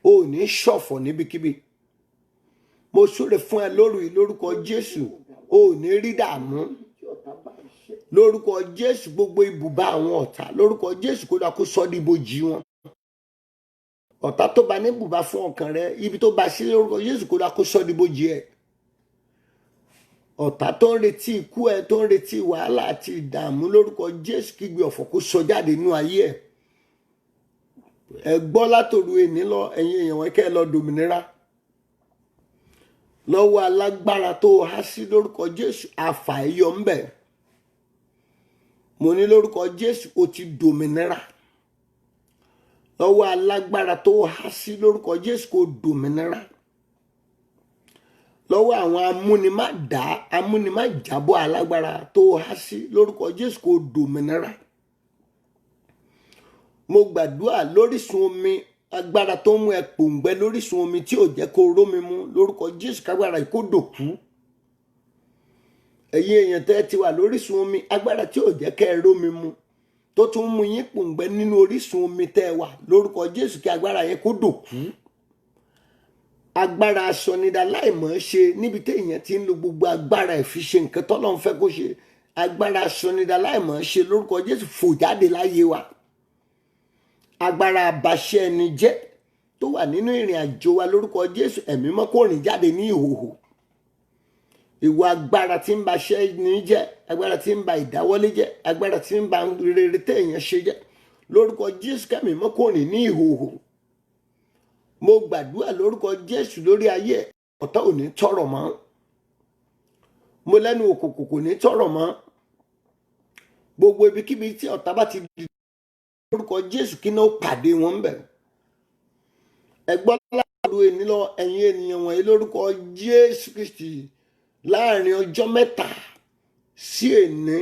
ò ní ṣọ̀fọ̀ níbikíbi mo súre fún ẹ lórí lórúkọ Jésù ò ní rí dààmú lórúkọ Jésù gbogbo ibùbá àwọn ọ̀tá lórúkọ Jésù kó lóa kó sọ di ibojì wọn ọ̀tá tó bá ní ibùbá fún ọkàn rẹ ibi tó bá sí lórúkọ Jésù kó lóa kó sọ di ibojì ẹ ọ̀tá tó ń retí ikú ẹ tó ń retí wàhálà àti ìdààmú lórúkọ Jésù kígbe ọ̀fọ̀ kó sọ jáde nínú ayé ẹ ẹ gbọ́ látòru èní lọ ẹ̀yin èèyàn wọn kẹ́ ẹ lọ dòmìnira lọ́wọ́ alágbára tó há sí lórúkọ Jésù àfà ẹ̀yọ ń bẹ̀ mo ní lórúkọ Jésù ó ti dòmìnira lọ́wọ́ alágbára tó há sí lórúkọ Jésù kó dòmìnira lọ́wọ́ àwọn amúnimájábọ̀ alágbára tó há sí lórúkọ Jésù kó dòmìnira mo gbàdúrà lórísun omi agbára tó mú ẹ pòǹgbẹ lórísun omi tí ò jẹ́ kó rómi mu lórúkọ Jésù kágbára yìí kó dòkú ẹ̀yin èèyàn tẹ́ ti wà lórísun omi agbára tí ò jẹ́ kẹ́ ẹ rómi mu tó tún mú yín pòǹgbẹ nínú orísun omi tẹ́ ẹ wà lórúkọ Jésù kí agbára yẹn kó dòkú agbára asọnidà láìmọ̀ ṣe níbi tí èèyàn ti ń lo gbogbo agbára ẹ̀ fi ṣe nǹkan tọ́lọ́run fẹ́ kó ṣe agbára asọnidà láìmọ̀ ṣe lórúkọ Jésù fò jáde láyé wa agbára àbàṣẹ ẹni jẹ́ tó wà nínú ìrìn àjò wa lórúkọ Jésù ẹ̀mí mọ́ kó rìn jáde ní ìhòhò ìwọ agbára tí ń ba ṣẹ́ ní jẹ́ agbára tí ń ba ìdáwọ́lé jẹ́ agbára tí ń ba rere téèyàn ṣe jẹ́ lórúkọ Jésù kẹ́mi mọ́ kó rìn ní ìhòhò mo gbàdúrà lórúkọ Jésù lórí ayé ẹ, ọ̀tá ò ní tọrọ mọ́. Mo lẹ́nu òkùnkùn kò ní tọrọ mọ́. Gbogbo ibikíbi tí ọ̀tá bá ti dìde lórúkọ Jésù kí náà pàdé wọn bẹ̀. Ẹgbọ́n láàrú ẹni lọ ẹ̀yin ènìyàn wọ̀nyí lórúkọ Jésù Kristi láàrin ọjọ́ mẹ́ta sí èní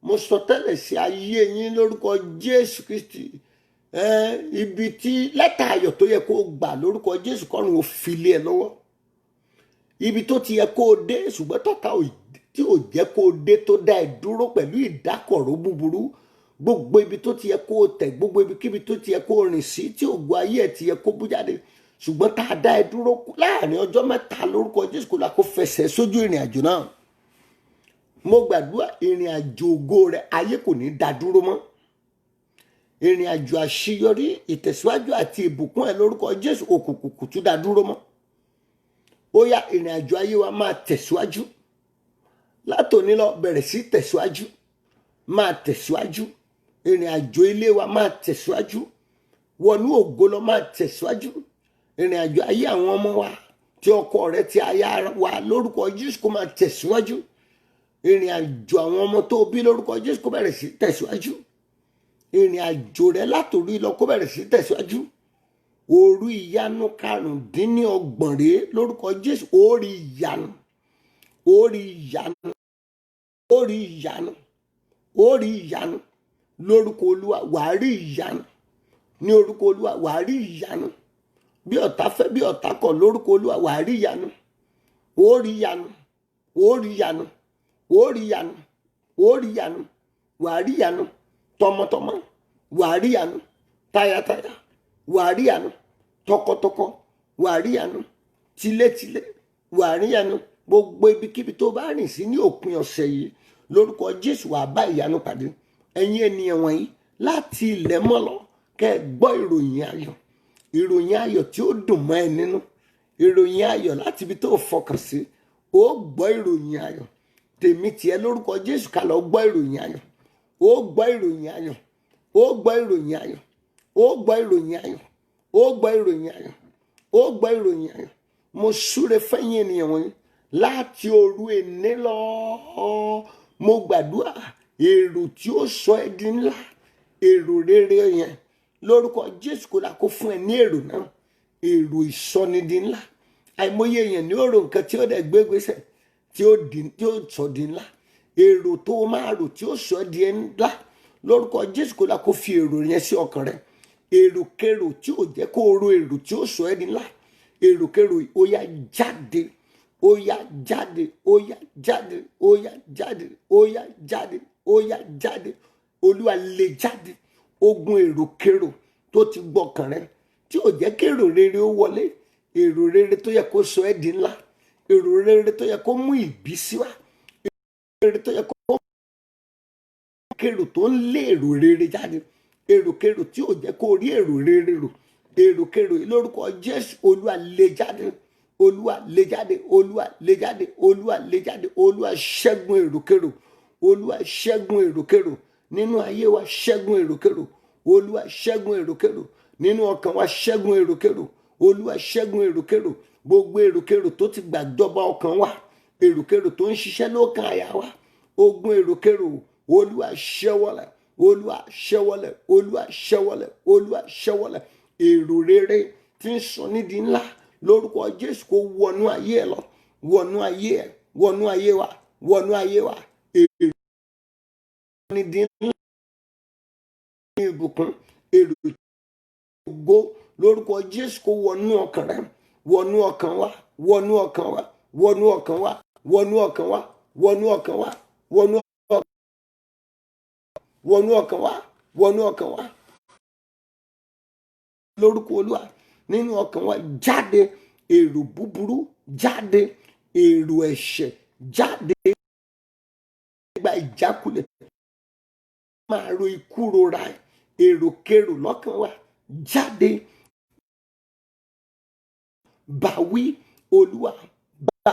mo sọ tẹ́lẹ̀ sí ayé yín lórúkọ Jésù Kristi. Ibi tí lẹ́tà ayọ̀ tó yẹ kó gbà lórúkọ Jésù kọ́run ò fi lé ẹ lọ́wọ́. Ibi tó ti yẹ kó o dé ṣùgbọ́n tọ́ta tí ò jẹ́ kó o dé tó dá ẹ dúró pẹ̀lú ìdákọ̀ró búburú. Gbogbo ibi tó ti yẹ kó o tẹ̀, gbogbo ibikíbi tó ti yẹ kó o rìn sí tí ògo ayé ẹ ti yẹ kó bú jáde ṣùgbọ́n tá a dá ẹ dúró láàrin ọjọ́ mẹ́ta lórúkọ Jésù kó la kó fẹsẹ̀ sójú ìrìn àjò náà. Mo gbàdúrà ìrìn àjò ògo rẹ ayé kò ní dá dúró mọ́. Ìrìn àjò àṣeyọrí ìtẹ̀síwájú àti ìbùkún ẹ lórúkọ Jésù òkùnkùn kò tún dá dúró mọ́. Ó yá ìrìn àjò ayé wa máa tẹ̀síwájú. Látòní lọ bẹ̀rẹ̀ sí tẹ̀síwájú, máa tẹ̀síwájú. Ìrìn àjò ilé wa máa tẹ̀síwájú. Wọnú ògo lọ máa tẹ̀síwájú. Ìrìn àjò ayé àwọn ọmọ wa tí ọkọ rẹ ti aya wa lórúkọ Jésù kó máa tẹ̀síwájú. Ìrìn àjò àwọn ọmọ tó bí lórúkọ Jésù kó bẹ̀rẹ̀ sí tẹ̀síwájú. Ìrìn àjò rẹ látòrí lọ kó bẹ̀rẹ̀ sí tẹ̀síwájú. Òru ìyanu 25 rèé lórúkọ Jésù. Orí ìyanu, orí ìyanu, orí ìyanu, orí ìyanu lórúkọ Olúwa wàá rí ìyanu. Ní orúkọ Olúwa wàá rí ìyanu. Bí ọ̀tá fẹ́ bí ọ̀tá kọ̀ lórúkọ Olúwa wàá rí ìyanu. Orí ìyanu, orí ìyanu, orí ìyanu, orí ìyanu, wàá rí ìyanu. Tọmọtọmọ wàá rí ìyanu. Tayátayá wàá rí ìyanu. Tọkọtọkọ wàá rí ìyanu. Tilétilé wàá rí ìyanu. Gbogbo ibikíbi tó bá rìn sí ní òpin ọ̀sẹ̀ yìí lórúkọ Jésù wàá bá ìyanu pàdé. Ẹ̀yin ènìyàn wọ̀nyí láti ilẹ̀ mọ́ lọ kẹ́ ẹ gbọ́ ìròyìn ayọ̀. Ìròyìn ayọ̀ tí ó dùn mọ́ ẹ nínú. Ìròyìn ayọ̀ láti ibi tó fọkàn sí. Ó gbọ́ ìròyìn ayọ̀. Tèmi tiẹ̀ lórúkọ Jésù ká lọ gbọ́ ìròyìn ayọ̀. Ó gbọ́ ìròyìn ayọ̀. Ó gbọ́ ìròyìn ayọ̀. Ó gbọ́ ìròyìn ayọ̀. Ó gbọ́ ìròyìn ayọ̀. Ó gbọ́ ìròyìn ayọ̀. Mo súre fẹ́yìn ènìyàn wọ̀nyí láti òru èní lọ. Mo gbàdúrà èrò tí ó sọ ẹ́ di ńlá, èrò rere yẹn lórúkọ Jésù kó la kó fún ẹ ní èrò náà. Èrò ìsọnidi ńlá. Àìmọye èèyàn ní òrò nǹkan tí ó dẹ̀ gbé gbèsè tí ó sọ di ńlá. Èrò tó máa rò tí ó sọ di ńlá lórúkọ Jésù kó la kó fi èrò yẹn sí ọkàn rẹ. Èròkèrò tí ò jẹ́ kó ro èrò tí ó sọ ẹ́ di ńlá. Èròkèrò ó yá jáde, ó yá jáde, ó yá jáde, ó yá jáde, ó yá jáde, ó yá jáde. Olúwa lè jáde. Ogun èròkèrò tó ti gbọkàn rẹ tí ò jẹ́ kí èrò rere ó wọlé. Èrò rere tó yẹ kó sọ ẹ́ di ńlá. Èrò rere tó yẹ kó mú ìbísí wá. Èrò rere tó yẹ kó mú èrò tó ń lé èrò rere jáde. Èròkèrò tí ò jẹ́ kó rí èrò rere rò. Èròkèrò lórúkọ Jésù Olúwa lè jáde. Olúwa lè jáde. Olúwa lè jáde. Olúwa lè jáde. Olúwa ṣẹ́gun èròkèrò. Olúwa ṣẹ́gun èròkèrò. Nínú ayé wa ṣẹ́gun èròkèrò. Olúwa ṣẹ́gun èròkèrò. Nínú ọkàn wa ṣẹ́gun èròkèrò. Olúwa ṣẹ́gun èròkèrò. Gbogbo èròkèrò tó ti gbàjọba ọkàn wa. Èròkèrò tó ń ṣiṣẹ́ lọ́kàn àyà wa. Ogun èròkèrò Olúwa ṣẹ́wọ́lẹ̀. Olúwa ṣẹ́wọ́lẹ̀. Olúwa ṣẹ́wọ́lẹ̀. Olúwa ṣẹ́wọ́lẹ̀. Èrò rere tí ń sọ nídìí ńlá lórúkọ Jésù kó wọnú ayé ẹ lọ. Wọnú ayé ẹ. Wọnú ayé wa. Wọnú ayé wa. Èrò nídìí ńlá ní ìbùkún. Èrò ògo lórúkọ Jésù kó wọnú ọkàn rẹ. Wọnú ọkàn wa. Wọnú ọkàn wa. Wọnú ọkàn wa. Wọnú ọkàn wa. Wọnú ọkàn wa. Wọnú ọkàn wa. Wọnú ọkàn wa. Lórúkọ Olúwa nínú ọkàn wa jáde èrò búburú, jáde èrò ẹ̀ṣẹ̀, jáde gba ìjákulẹ̀, máa ro ikú rora èròkèrò lọ́kàn wa jáde. Báwí Olúwa bá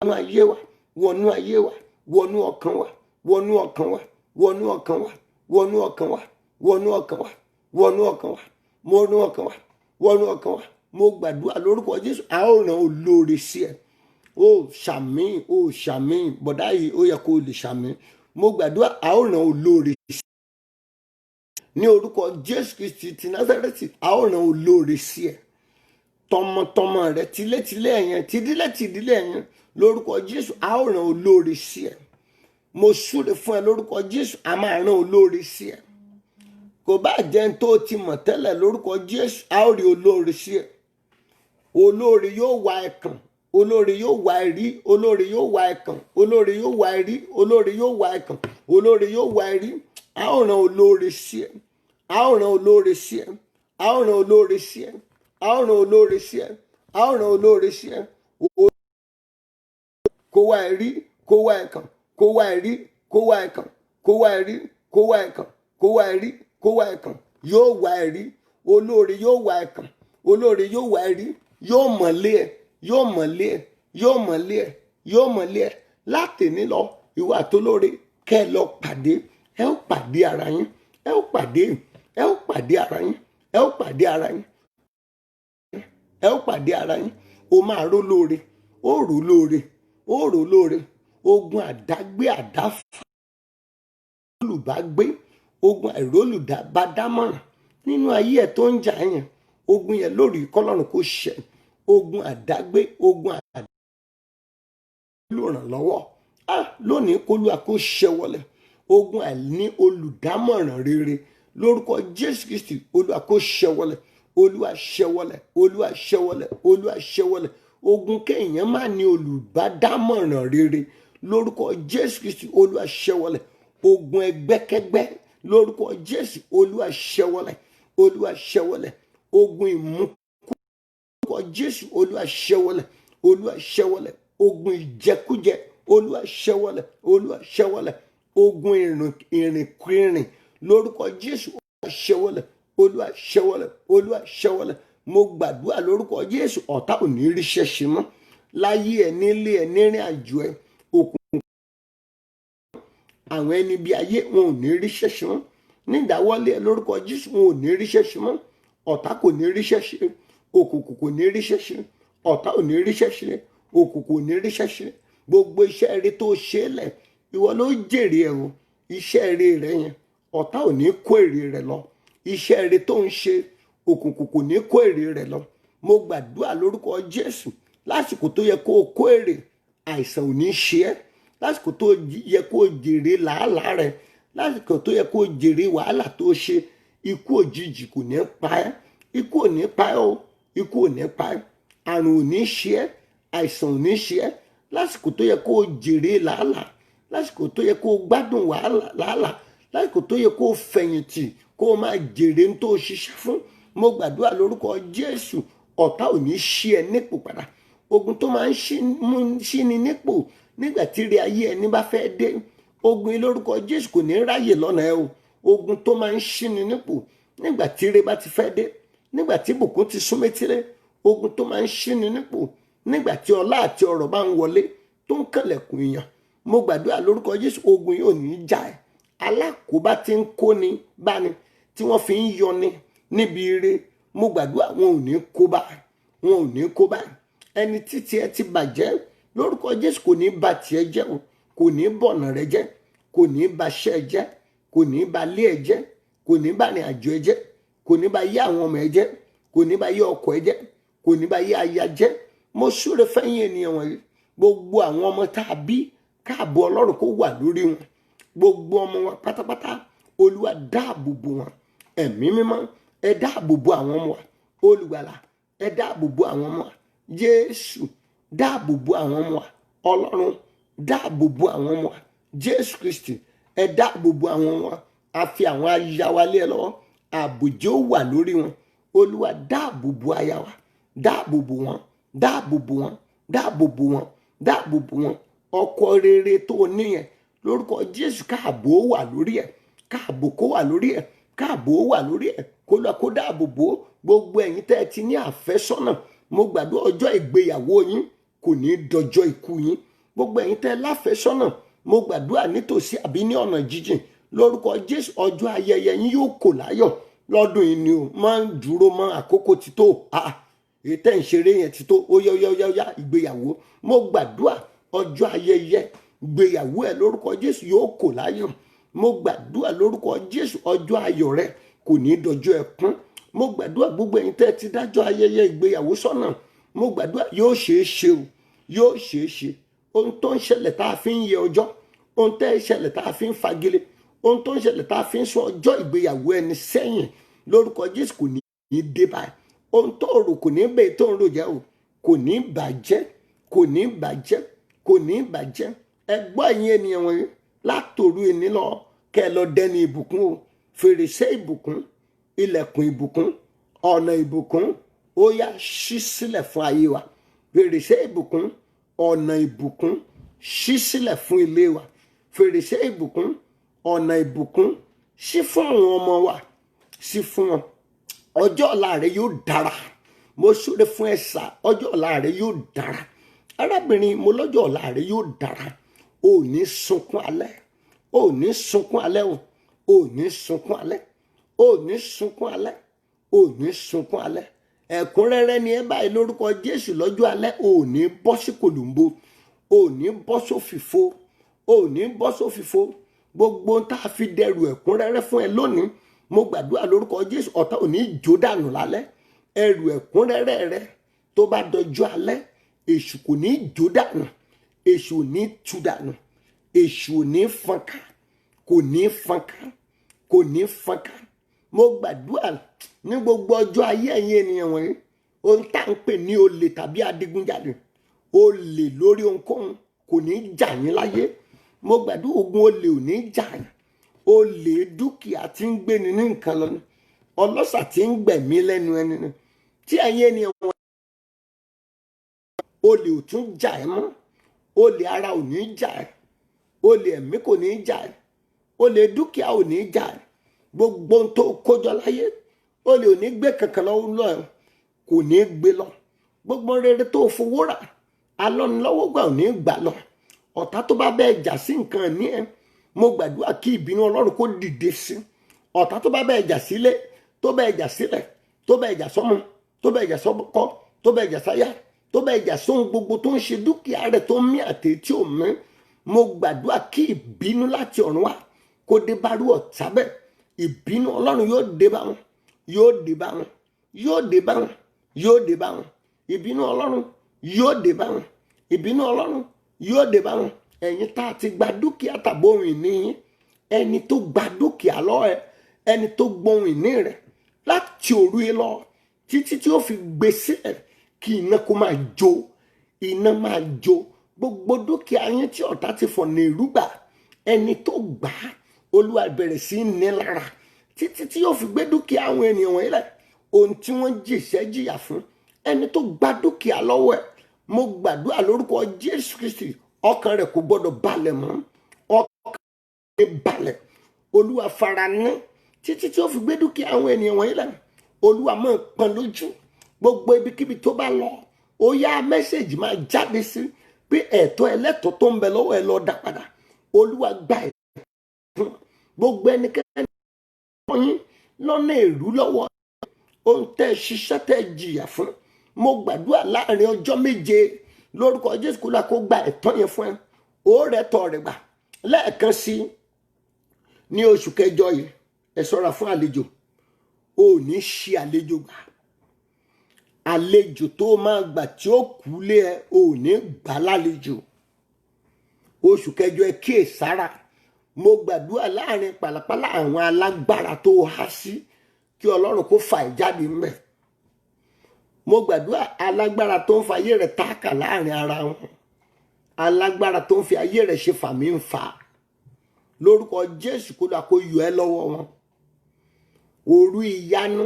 wọnú ayé wa, wọnú ayé wa, wọnú ọkàn wa, wọnú ọkàn wa, wọnú ọkàn wa, wọnú ọkàn wa, wọnú ọkàn wa, wọnú ọkàn wa, wọnú ọkàn wa, wọnú ọkàn wa. Mo gbàdúrà lórúkọ Jésù, a ó rán olóore sí ẹ. Ó ṣàmì bọ̀dá yìí, ó yẹ kó o lè ṣàmì. Mo gbàdúrà, a ó rán olóore sí ẹ. Ní orúkọ Jésù Kristi ti Násárẹ́tì, a ó rán olóore sí ẹ. Tọmọtọmọ rẹ, tilétilé ẹ̀yẹn, tìdílé ẹ̀yẹn, lórúkọ Jésù, a ó rán olóore sí ẹ. Mo súre fún ẹ lórúkọ Jésù, a máa rán olóore sí ẹ. Kò bá jẹ́ n tó ti mọ̀ tẹ́lẹ̀, lórúkọ Jésù, a ó rí olóore sí ẹ. Olóore yóò wá ẹ kàn, olóore yóò wá ẹ rí, olóore yóò wá ẹ kàn, olóore yóò wá ẹ rí, olóore yóò wá ẹ kàn, olóore yóò wá ẹ rí. A ó rán olóore sí ẹ. A ó rán olóore sí ẹ. A ó rán olóore sí ẹ. A ó rán olóore sí ẹ. A ó rán olóore sí ẹ. Kó wá ẹ rí, kó wá ẹ kàn, kó wá ẹ rí, kó wá ẹ kàn, kó wá ẹ rí, kó wá ẹ kàn, kó wá ẹ rí, kó wá ẹ kàn. Yóò wá ẹ rí. Olóore yóò wá ẹ kàn, olóore yóò wá ẹ rí. Yóò mọ̀lé ẹ, yóò mọ̀lé ẹ, yóò mọ̀lé ẹ, yóò mọ̀lé ẹ. Láti ní lọ, ìwà tó lóore, kẹ́ ẹ lọ pàdé. Ẹ ó pàdé ara yín. Ẹ ó pàdé. Ẹ ó pàdé ara yín. Ẹ ó pàdé ara yín. Ẹ ó pàdé ara yín. O máa ró lóore. Ó rò lóore. Ó rò lóore. Ogun àdágbé àdáfà olùbágbé, ogun àìrólùbádámọ̀ràn nínú ayé ẹ̀ tó ń jà yẹn, ogun yẹn lórí kọ́lọ́run kó ṣẹ. Ogun àdágbé, ogun olùrànlọ́wọ́, lónìí k'Olúwa kó ṣẹ wọlẹ̀. Ogun àìní olùdámọ̀ràn rere, lórúkọ Jésù Kristi, Olúwa kó ṣẹ wọlẹ̀. Olúwa ṣẹ wọlẹ̀. Olúwa ṣẹ wọlẹ̀. Olúwa ṣẹ wọlẹ̀. Ogun kéèyàn má ní olùbádámọ̀ràn rere, lórúkọ Jésù Kristi, Olúwa ṣẹ wọlẹ̀. Ogun ẹgbẹ́kẹ́gbẹ́, lórúkọ Jésù, Olúwa ṣẹ wọlẹ̀. Olúwa ṣẹ wọlẹ̀. Ogun ìmúkúrò, lórúkọ Jésù, Olúwa ṣẹ wọlẹ̀. Olúwa ṣẹ wọlẹ̀. Ogun ìjẹkújẹ, Olúwa ṣẹ wọlẹ̀. Olúwa ṣẹ wọlẹ̀. Ogun ìrìnkúrìn, lórúkọ Jésù, Olúwa ṣẹ wọlẹ̀. Olúwa ṣẹ wọlẹ̀. Olúwa ṣẹ wọlẹ̀. Mo gbàdúrà lórúkọ Jésù, ọ̀tá ò ní ríṣẹ́ ṣe mọ́ láyé ẹ, nílé ẹ, nírìn àjò ẹ. Òkùnkùn, àwọn ẹni bí ayé, wọn ò ní ríṣẹ́ ṣe mọ́. Nídàwọ́lé ẹ, lórúkọ Jésù, wọn ò ní ríṣẹ́ ṣe mọ́. Ọ̀tá kò ní ríṣẹ́ ṣe. Òkùnkùn kò ní ríṣẹ́ ṣe. Ọ̀tá ò ní ríṣẹ́ ṣe. Òkùnkùn ò ní ríṣẹ́ ṣe. Gbogbo iṣẹ́ rere tó ṣe lẹ̀, ìwọ ló jèrè ẹ o. Iṣẹ́ rere rẹ yẹn, ọ̀tá ò ní kó èrè rẹ lọ. Iṣẹ́ rere tó ń ṣe, òkùnkùn kò ní kó èrè rẹ lọ. Mo gbàdúrà lórúkọ Jésù, lásìkò tó yẹ kó o kó èrè, àìsàn ò ní ṣe ẹ́. Lásìkò tó yẹ kó o jèrè làálàá rẹ, lásìkò tó yẹ kó o jèrè wàhálà tó ṣe, ikú òjijì kò ní pa ẹ́. Ikú ò ní pa ẹ́ o. Ikú ò ní pa ẹ́. Àrùn ò ní ṣe ẹ́. Àìsàn ò ní ṣe ẹ́. Lásìkò tó yẹ kó o jèrè làálàá, lásìkò tó yẹ kó o gbádùn làálàá, lásìkò tó yẹ kó o fẹ̀yìntì, kó o máa jèrè ń tó o ṣiṣẹ́ fún. Mo gbàdúrà lórúkọ Jésù, ọ̀tá ò ní ṣí ẹ nípò padà. Ogun tó máa ń ṣí ni nípò nígbà tí ire ayé ẹni bá fẹ́ dé, ogun yìí lórúkọ Jésù kò ní ráyè lọ́nà ẹ o. Ogun tó máa ń ṣí ni nípò nígbà tí ire bá ti fẹ́ dé, nígbà tí ìbùkún ti sún métílé, ogun tó máa ń ṣí ni nípò nígbà tí ọlá àti ọrọ̀ bá ń wọlé tó ń kànlẹ̀kùn èèyàn. Mo gbàdúrà lórúkọ Jésù, ogun yìí ò ní jà ẹ́. Alákòóbá tí ń kóni báni, tí wọ́n fi ń yọni níbi ire, mo gbàdúrà wọn ò ní kó bá, wọn ò ní kó bá. Ẹni títí ẹ ti bàjẹ́, lórúkọ Jésù kò ní bà tiẹ̀ jẹ́ o. Kò ní bọ̀nà rẹ jẹ́. Kò ní bà iṣẹ́ ẹ jẹ́. Kò ní bà ilé ẹ jẹ́. Kò ní bà ìrìn àjò ẹ jẹ́. Kò ní bà yé àwọn ọmọ ẹ jẹ́. Kò ní bà yé ọkọ ẹ jẹ́. Kò ní bà yé aya jẹ́. Mo súre fẹ́yìn ènìyàn wọ̀nyí, gbogbo àwọn ọmọ tá a bí, káàbọ̀ Ọlọ́run kó wà lórí wọn. Gbogbo ọmọ wọn pátápátá, Olúwa dáàbò bò wọn. Ẹ̀mí mímọ́, ẹ dáàbò bò àwọn ọmọ wa. Olùgbàlà, ẹ dáàbò bò àwọn ọmọ wa. Jésù, dáàbò bò àwọn ọmọ wa. Ọlọ́run, dáàbò bò àwọn ọmọ wa. Jésù Kristi, ẹ dáàbò bò àwọn ọmọ wa. A fi àwọn aya wa lé ẹ lọ́wọ́. Ààbò jẹ́ ó wà lórí wọn. Olúwa, dáàbò bò aya wa. Dáàbò bò wọn. Dáàbò bò wọn. Dáàbò bò wọn. Dáàbò bò wọn. Ọkọ rere tó o níyẹn, lórúkọ Jésù, káàbò ó wà lórí ẹ̀. Káàbò kó wà lórí ẹ̀. Káàbò ó wà lórí ẹ̀. Kó lọ kó dáàbò bò ó. Gbogbo ẹ̀yin tẹ́ ẹ ti ní àfẹ́sọ́nà, mo gbàdúrà ọjọ́ ìgbéyàwó yín kò ní dọjọ́ ikú yín. Gbogbo ẹ̀yin tẹ́ ẹ láfẹ́sọ́nà, mo gbàdúrà nítòsí àbí ní ọ̀nà jíjìn, lórúkọ Jésù, ọjọ́ ayẹyẹ yín yóò kò láyọ̀. lọ́dún yìí ni o, máa ń dúró mọ́ àkókò ti tó. Èyí tẹ́ ń ṣeré yẹn ti tó, ó yá ìgbéyàwó. Mo gbàdúrà ọjọ́ ayẹyẹ ìgbéyàwó ẹ lórúkọ Jésù yóò kò láyọ̀. Mo gbàdúrà lórúkọ Jésù ọjọ́ ayọ̀ rẹ kò ní dọjọ́ ẹkún. Mo gbàdúrà gbogbo ẹ̀yin tẹ́ ti dájọ́ ayẹyẹ ìgbéyàwó sọ́nà, mo gbàdúrà yóò ṣeé ṣe o, yóò ṣeé ṣe. Ohun tó ń ṣẹlẹ̀ tá a fi ń yẹ ọjọ́, ohun tẹ́ ń ṣẹlẹ̀ tá a fi ń fagilé, ohun tó ń ṣẹlẹ̀ tá a fi ń sún ọjọ́ ìgbéyàwó ẹni sẹ́yìn lórúkọ Jésù kò ní dé báyìí. Ohun tó rò kò ní bẹ́ẹ̀ tó ń rò jẹ́ o, kò ní bàjẹ́, kò ní bàjẹ́, kò ní bàjẹ́. Ẹ gbọ́ ẹ̀yin ènìyàn wọ̀nyí, látòru ẹni lọ kẹ́ ẹ lọ dẹni ìbùkún o. Fèrèsé ìbùkún, ilẹ̀kùn ìbùkún, ọ̀nà ìbùkún ó yá ṣí sílẹ̀ fún ayé wa. Fèrèsé ìbùkún, ọ̀nà ìbùkún ṣí sílẹ̀ fún ilé wa. Fèrèsé ìbùkún, ọ̀nà ìbùkún ṣí fún àwọn ọmọ wa, ṣí fún wọn. Ọjọ́ ọ̀la rẹ yóò dára. Mo súre fún ẹ̀sà, ọjọ́ ọ̀la rẹ yóò dára. Arábìnrin, mo lọ́jọ́ ọ̀la rẹ yóò dára. O ò ní sunkún alẹ́, o ò ní sunkún alẹ́ o, o ò ní sunkún alẹ́, o ò ní sunkún alẹ́, o ò ní sunkún alẹ́. Ẹ̀kúnrẹ́rẹ́ ni ẹ báyìí lórúkọ Jésù lọ́jọ́ alẹ́. O ò ní bọ́ sí kòlùmbó, o ò ní bọ́ sófìfo, o ò ní bọ́ sófìfo. Gbogbo tá a fi dẹrù ẹ̀kúnrẹ́rẹ́ fún ẹ lónìí, mo gbàdúrà lórúkọ Jésù ọ̀tá ò ní jó dànù lálẹ́. Ẹrù ẹ̀kúnrẹ́rẹ́ rẹ tó bá dọjọ́ alẹ́, èṣù kò ní jó dànù, èṣù ò ní tú dànù, èṣù ò ní fọ́nká, kò ní fọ́nká, kò ní fọ́nká. Mo gbàdúrà ní gbogbo ọjọ́ ayé ẹ̀yin ènìyàn wọ̀nyí, ohun tá à ń pè ní olè tàbí adigunjalè, olè lórí ohunkóhun kò ní jà yín láyé. Mo gbàdúrà ogun olè ò ní jà yín. Olè dúkìá tí ń gbéni ní nǹkan lọ ni, ọlọ́ṣà tí ń gbẹ̀mí lẹ́nu ẹni ni. Tí ẹ̀yin ènìyàn wọ̀nyí, olè ò tún jà ẹ́ mọ́, olè ara ò ní jà ẹ́, olè ẹ̀mí kò ní jà ẹ́, olè dúkìá ò ní jà ẹ́. Gbogbo ohun tó kójọ láyé, olè ò ní gbé kankan lọ ẹ̀, kò ní gbé lọ. Gbogbo rere tó fowó rà, alọ́nilọ́wọ́gbà ò ní gbà lọ. Ọ̀tá tó bá bẹ́ẹ̀ jà sí nǹkan ní ẹ, mo gbàdúrà kí ìbínú Ọlọ́run kó dìde sí. Ọ̀tá tó bá bẹ́ẹ̀ jà sílé, tó bẹ́ẹ̀ jà sílẹ̀, tó bẹ́ẹ̀ jà sọ́mọ, tó bẹ́ẹ̀ jà sọ́kọ, tó bẹ́ẹ̀ jà sáyà, tó bẹ́ẹ̀ jà sóhun gbogbo tó ń ṣe dúkìá rẹ̀ tó ń mí àti tí ò mí, mo gbàdúrà kí ìbínú láti ọ̀run wá kó dé bá rú ọ̀tá bẹ́ẹ̀. Ìbínú Ọlọ́run yóò dé bá wọn, yóò dé bá wọn, yóò dé bá wọn, yóò dé bá wọn. Ìbínú Ọlọ́run yóò dé bá wọn, ìbínú Ọlọ́run yóò dé bá wọn. Ẹ̀yin tá a ti gba dúkìá tàbí ohun ìní yín, ẹni tó gba dúkìá lọ́wọ́ ẹ, ẹni tó gbóhun ìní rẹ̀ láti òru yìí lọ títí tí ó fi gbé sílẹ̀, kí iná kó máa jó, iná máa jó gbogbo dúkìá yín tí ọ̀tá ti fọ̀nà ìrúgbà. Ẹni tó gbà á, Olúwa bẹ̀rẹ̀ sí í ní lára títí tí yóò fi gbé dúkìá àwọn ènìyàn wọ̀nyí lẹ̀, ohun tí wọ́n jìyà fún. Ẹni tó gba dúkìá lọ́wọ́ ẹ̀, mo gbàdúrà lórúkọ Jésù Kristi, ọkàn rẹ̀ kò gbọdọ̀ balẹ̀ mọ́, ọkàn rẹ̀ balẹ̀. Olúwa fara ní títí tí ó fi gbé dúkìá àwọn ènìyàn wọ̀nyí lẹ̀. Olúwa máa pọ́n lójú gbogbo ibikíbi tó bá lọ. Ó yá mẹ́sẹ̀jì máa jáde sí pé ẹ̀tọ́ ẹlẹ́tọ̀ọ́ tó ń bẹ lọ́wọ́ ẹ lọ dá padà. Olúwa gba ẹ̀tọ́ fún gbogbo ẹnikẹ́ni yín lọ́nà èrú lọ́wọ́ ohun tẹ́ ṣiṣẹ́ tẹ́ jìyà fún. Mo gbàdúrà láàrin ọjọ́ 7 lórúkọ Jésù kó gba ẹ̀tọ́ yẹn fún ẹ. Ó rẹ̀ tọ́ rẹ̀ gbà lẹ́ẹ̀kan sí ní oṣù kẹjọ yìí. Ẹ ṣọ́ra fún àlejò, o ò ní ṣe àlejò gbà. Àlejò tó máa gbà tí ó kú lé ẹ, o ò ní gbà lálejò. Oṣù kẹjọ ẹ kíyèsára. Mo gbàdúrà láàrin pàlàpàlà àwọn alágbára tó há sí, kí Ọlọ́run kó fà ẹ́ jáde ńbẹ̀. Mo gbàdúrà alágbára tó ń fa ayé rẹ̀ táàkà láàrin ara wọn, alágbára tó ń fi ayé rẹ̀ ṣe fàmí ń fà, lórúkọ Jésù kó yọ ẹ́ lọ́wọ́ wọn. Òru ìyanu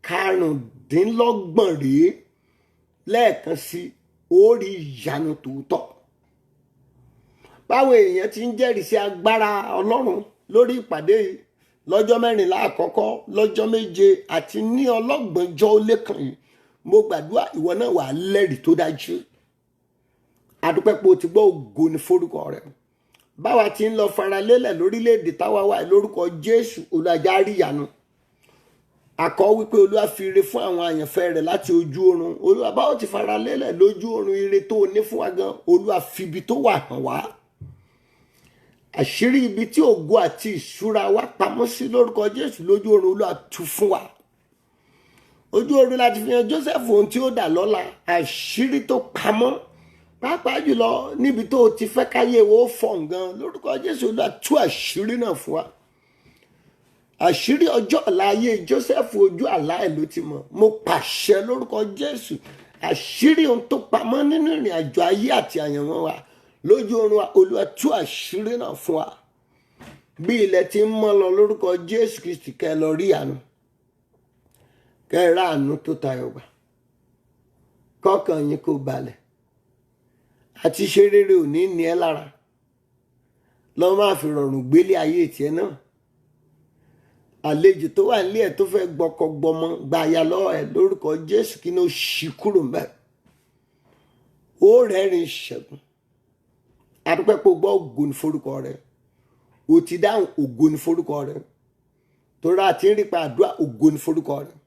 25 rèé, lẹ́ẹ̀kan sí orí ìyanu tòótọ́. Báwo èèyàn ti ń jẹ́rìí sí agbára Ọlọ́run lórí ìpàdé yìí lọ́jọ́ 14 àkọ́kọ́, lọ́jọ́ 7 àti ní ọlọ́gbọ̀njọ́ ó lé kan yìí, mo gbàdúrà ìwọ náà wà lẹ́rìí tó dájú. Adúpẹ́ pé o ti gbọ́, ògo ni forúkọ rẹ̀. Báwa ti ń lọ faralélẹ̀ lórílẹ̀‐èdè táwa wà lórúkọ Jésù, Olúwa jẹ́ á rí ìyanu, akọ wípé olúwa fi ire fún àwọn àyànfẹ́ rẹ̀ láti ojú oorun. Olúwa báwo ti fara lélẹ̀ lójú oorun, ire tó o ní fún wa gan, olúwa fi ibi tó wà hàn wá. Àṣírí ibi tí ògo àti ìṣúra wa pamọ́ sí lórúkọ Jésù lójú oorun, olúwa tú fún wa. Ojú oorun láti fi hàn Joseph ohun tí ó dà lọ́la, àṣírí tó pamọ́ pàápàá jùlọ níbi tó o ti fẹ́ káyé wo fọ̀ gan, lórúkọ Jésù olúwa tú àṣírí náà fún wa. Àṣírí ọjọ́ ọ̀la ayé Joseph ojú àlá ẹ̀ ló ti mọ̀. Mo pàṣẹ lórúkọ Jésù, àṣírí ohun tó pamọ́ nínú ìrìn àjò ayé àti àyànmọ́ wa lójú oorun wa, olúwa tú àṣírí náà fún wa. Bí ilẹ̀ ti ń mọ́ lọ lórúkọ Jésù Kristi, kẹ́ lọ rí àánú, kẹ́ rá àánú tó tayọ gbà, kọ́kàn yín kó balẹ̀, àti ṣe rere ò ní ní ẹ́ lára. Lọ́ máa fi rọrùn gbélé ayé tiẹ̀ náà. Àlejò tó wà nílé ẹ̀ tó fẹ́ gbọ́kọ gbọmọ gba aya lọ́wọ́ ẹ̀ lórúkọ Jésù, kí ni ó ṣí kúrò mbẹ́. Ó rẹ́rìn ṣẹ́gun. Adúpẹ́ pé o gbọ́ ògo ní forúkọ rẹ̀. O ti dáhùn, ògo ní forúkọ rẹ̀. Torí àti ń rí pa àdúrà, ògo ní forúkọ rẹ̀.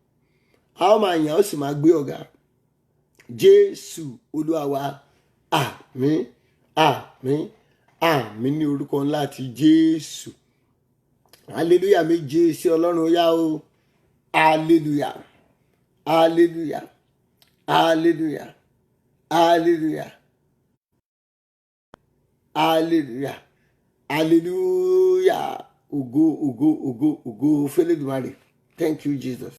A ó máa yàn ó sì máa gbé ọ̀gá. Jésù Olúwa wa, àmín, àmín, àmín ní orúkọ ńlá ti Jésù. Hallelujah méje sí Ọlọ́run ó yá o. Hallelujah, hallelujah, hallelujah, hallelujah, hallelujah, hallelujah. Ògo, ògo, ògo, ògo f'Ẹlẹ́dùmarè. Thank you, Jesus.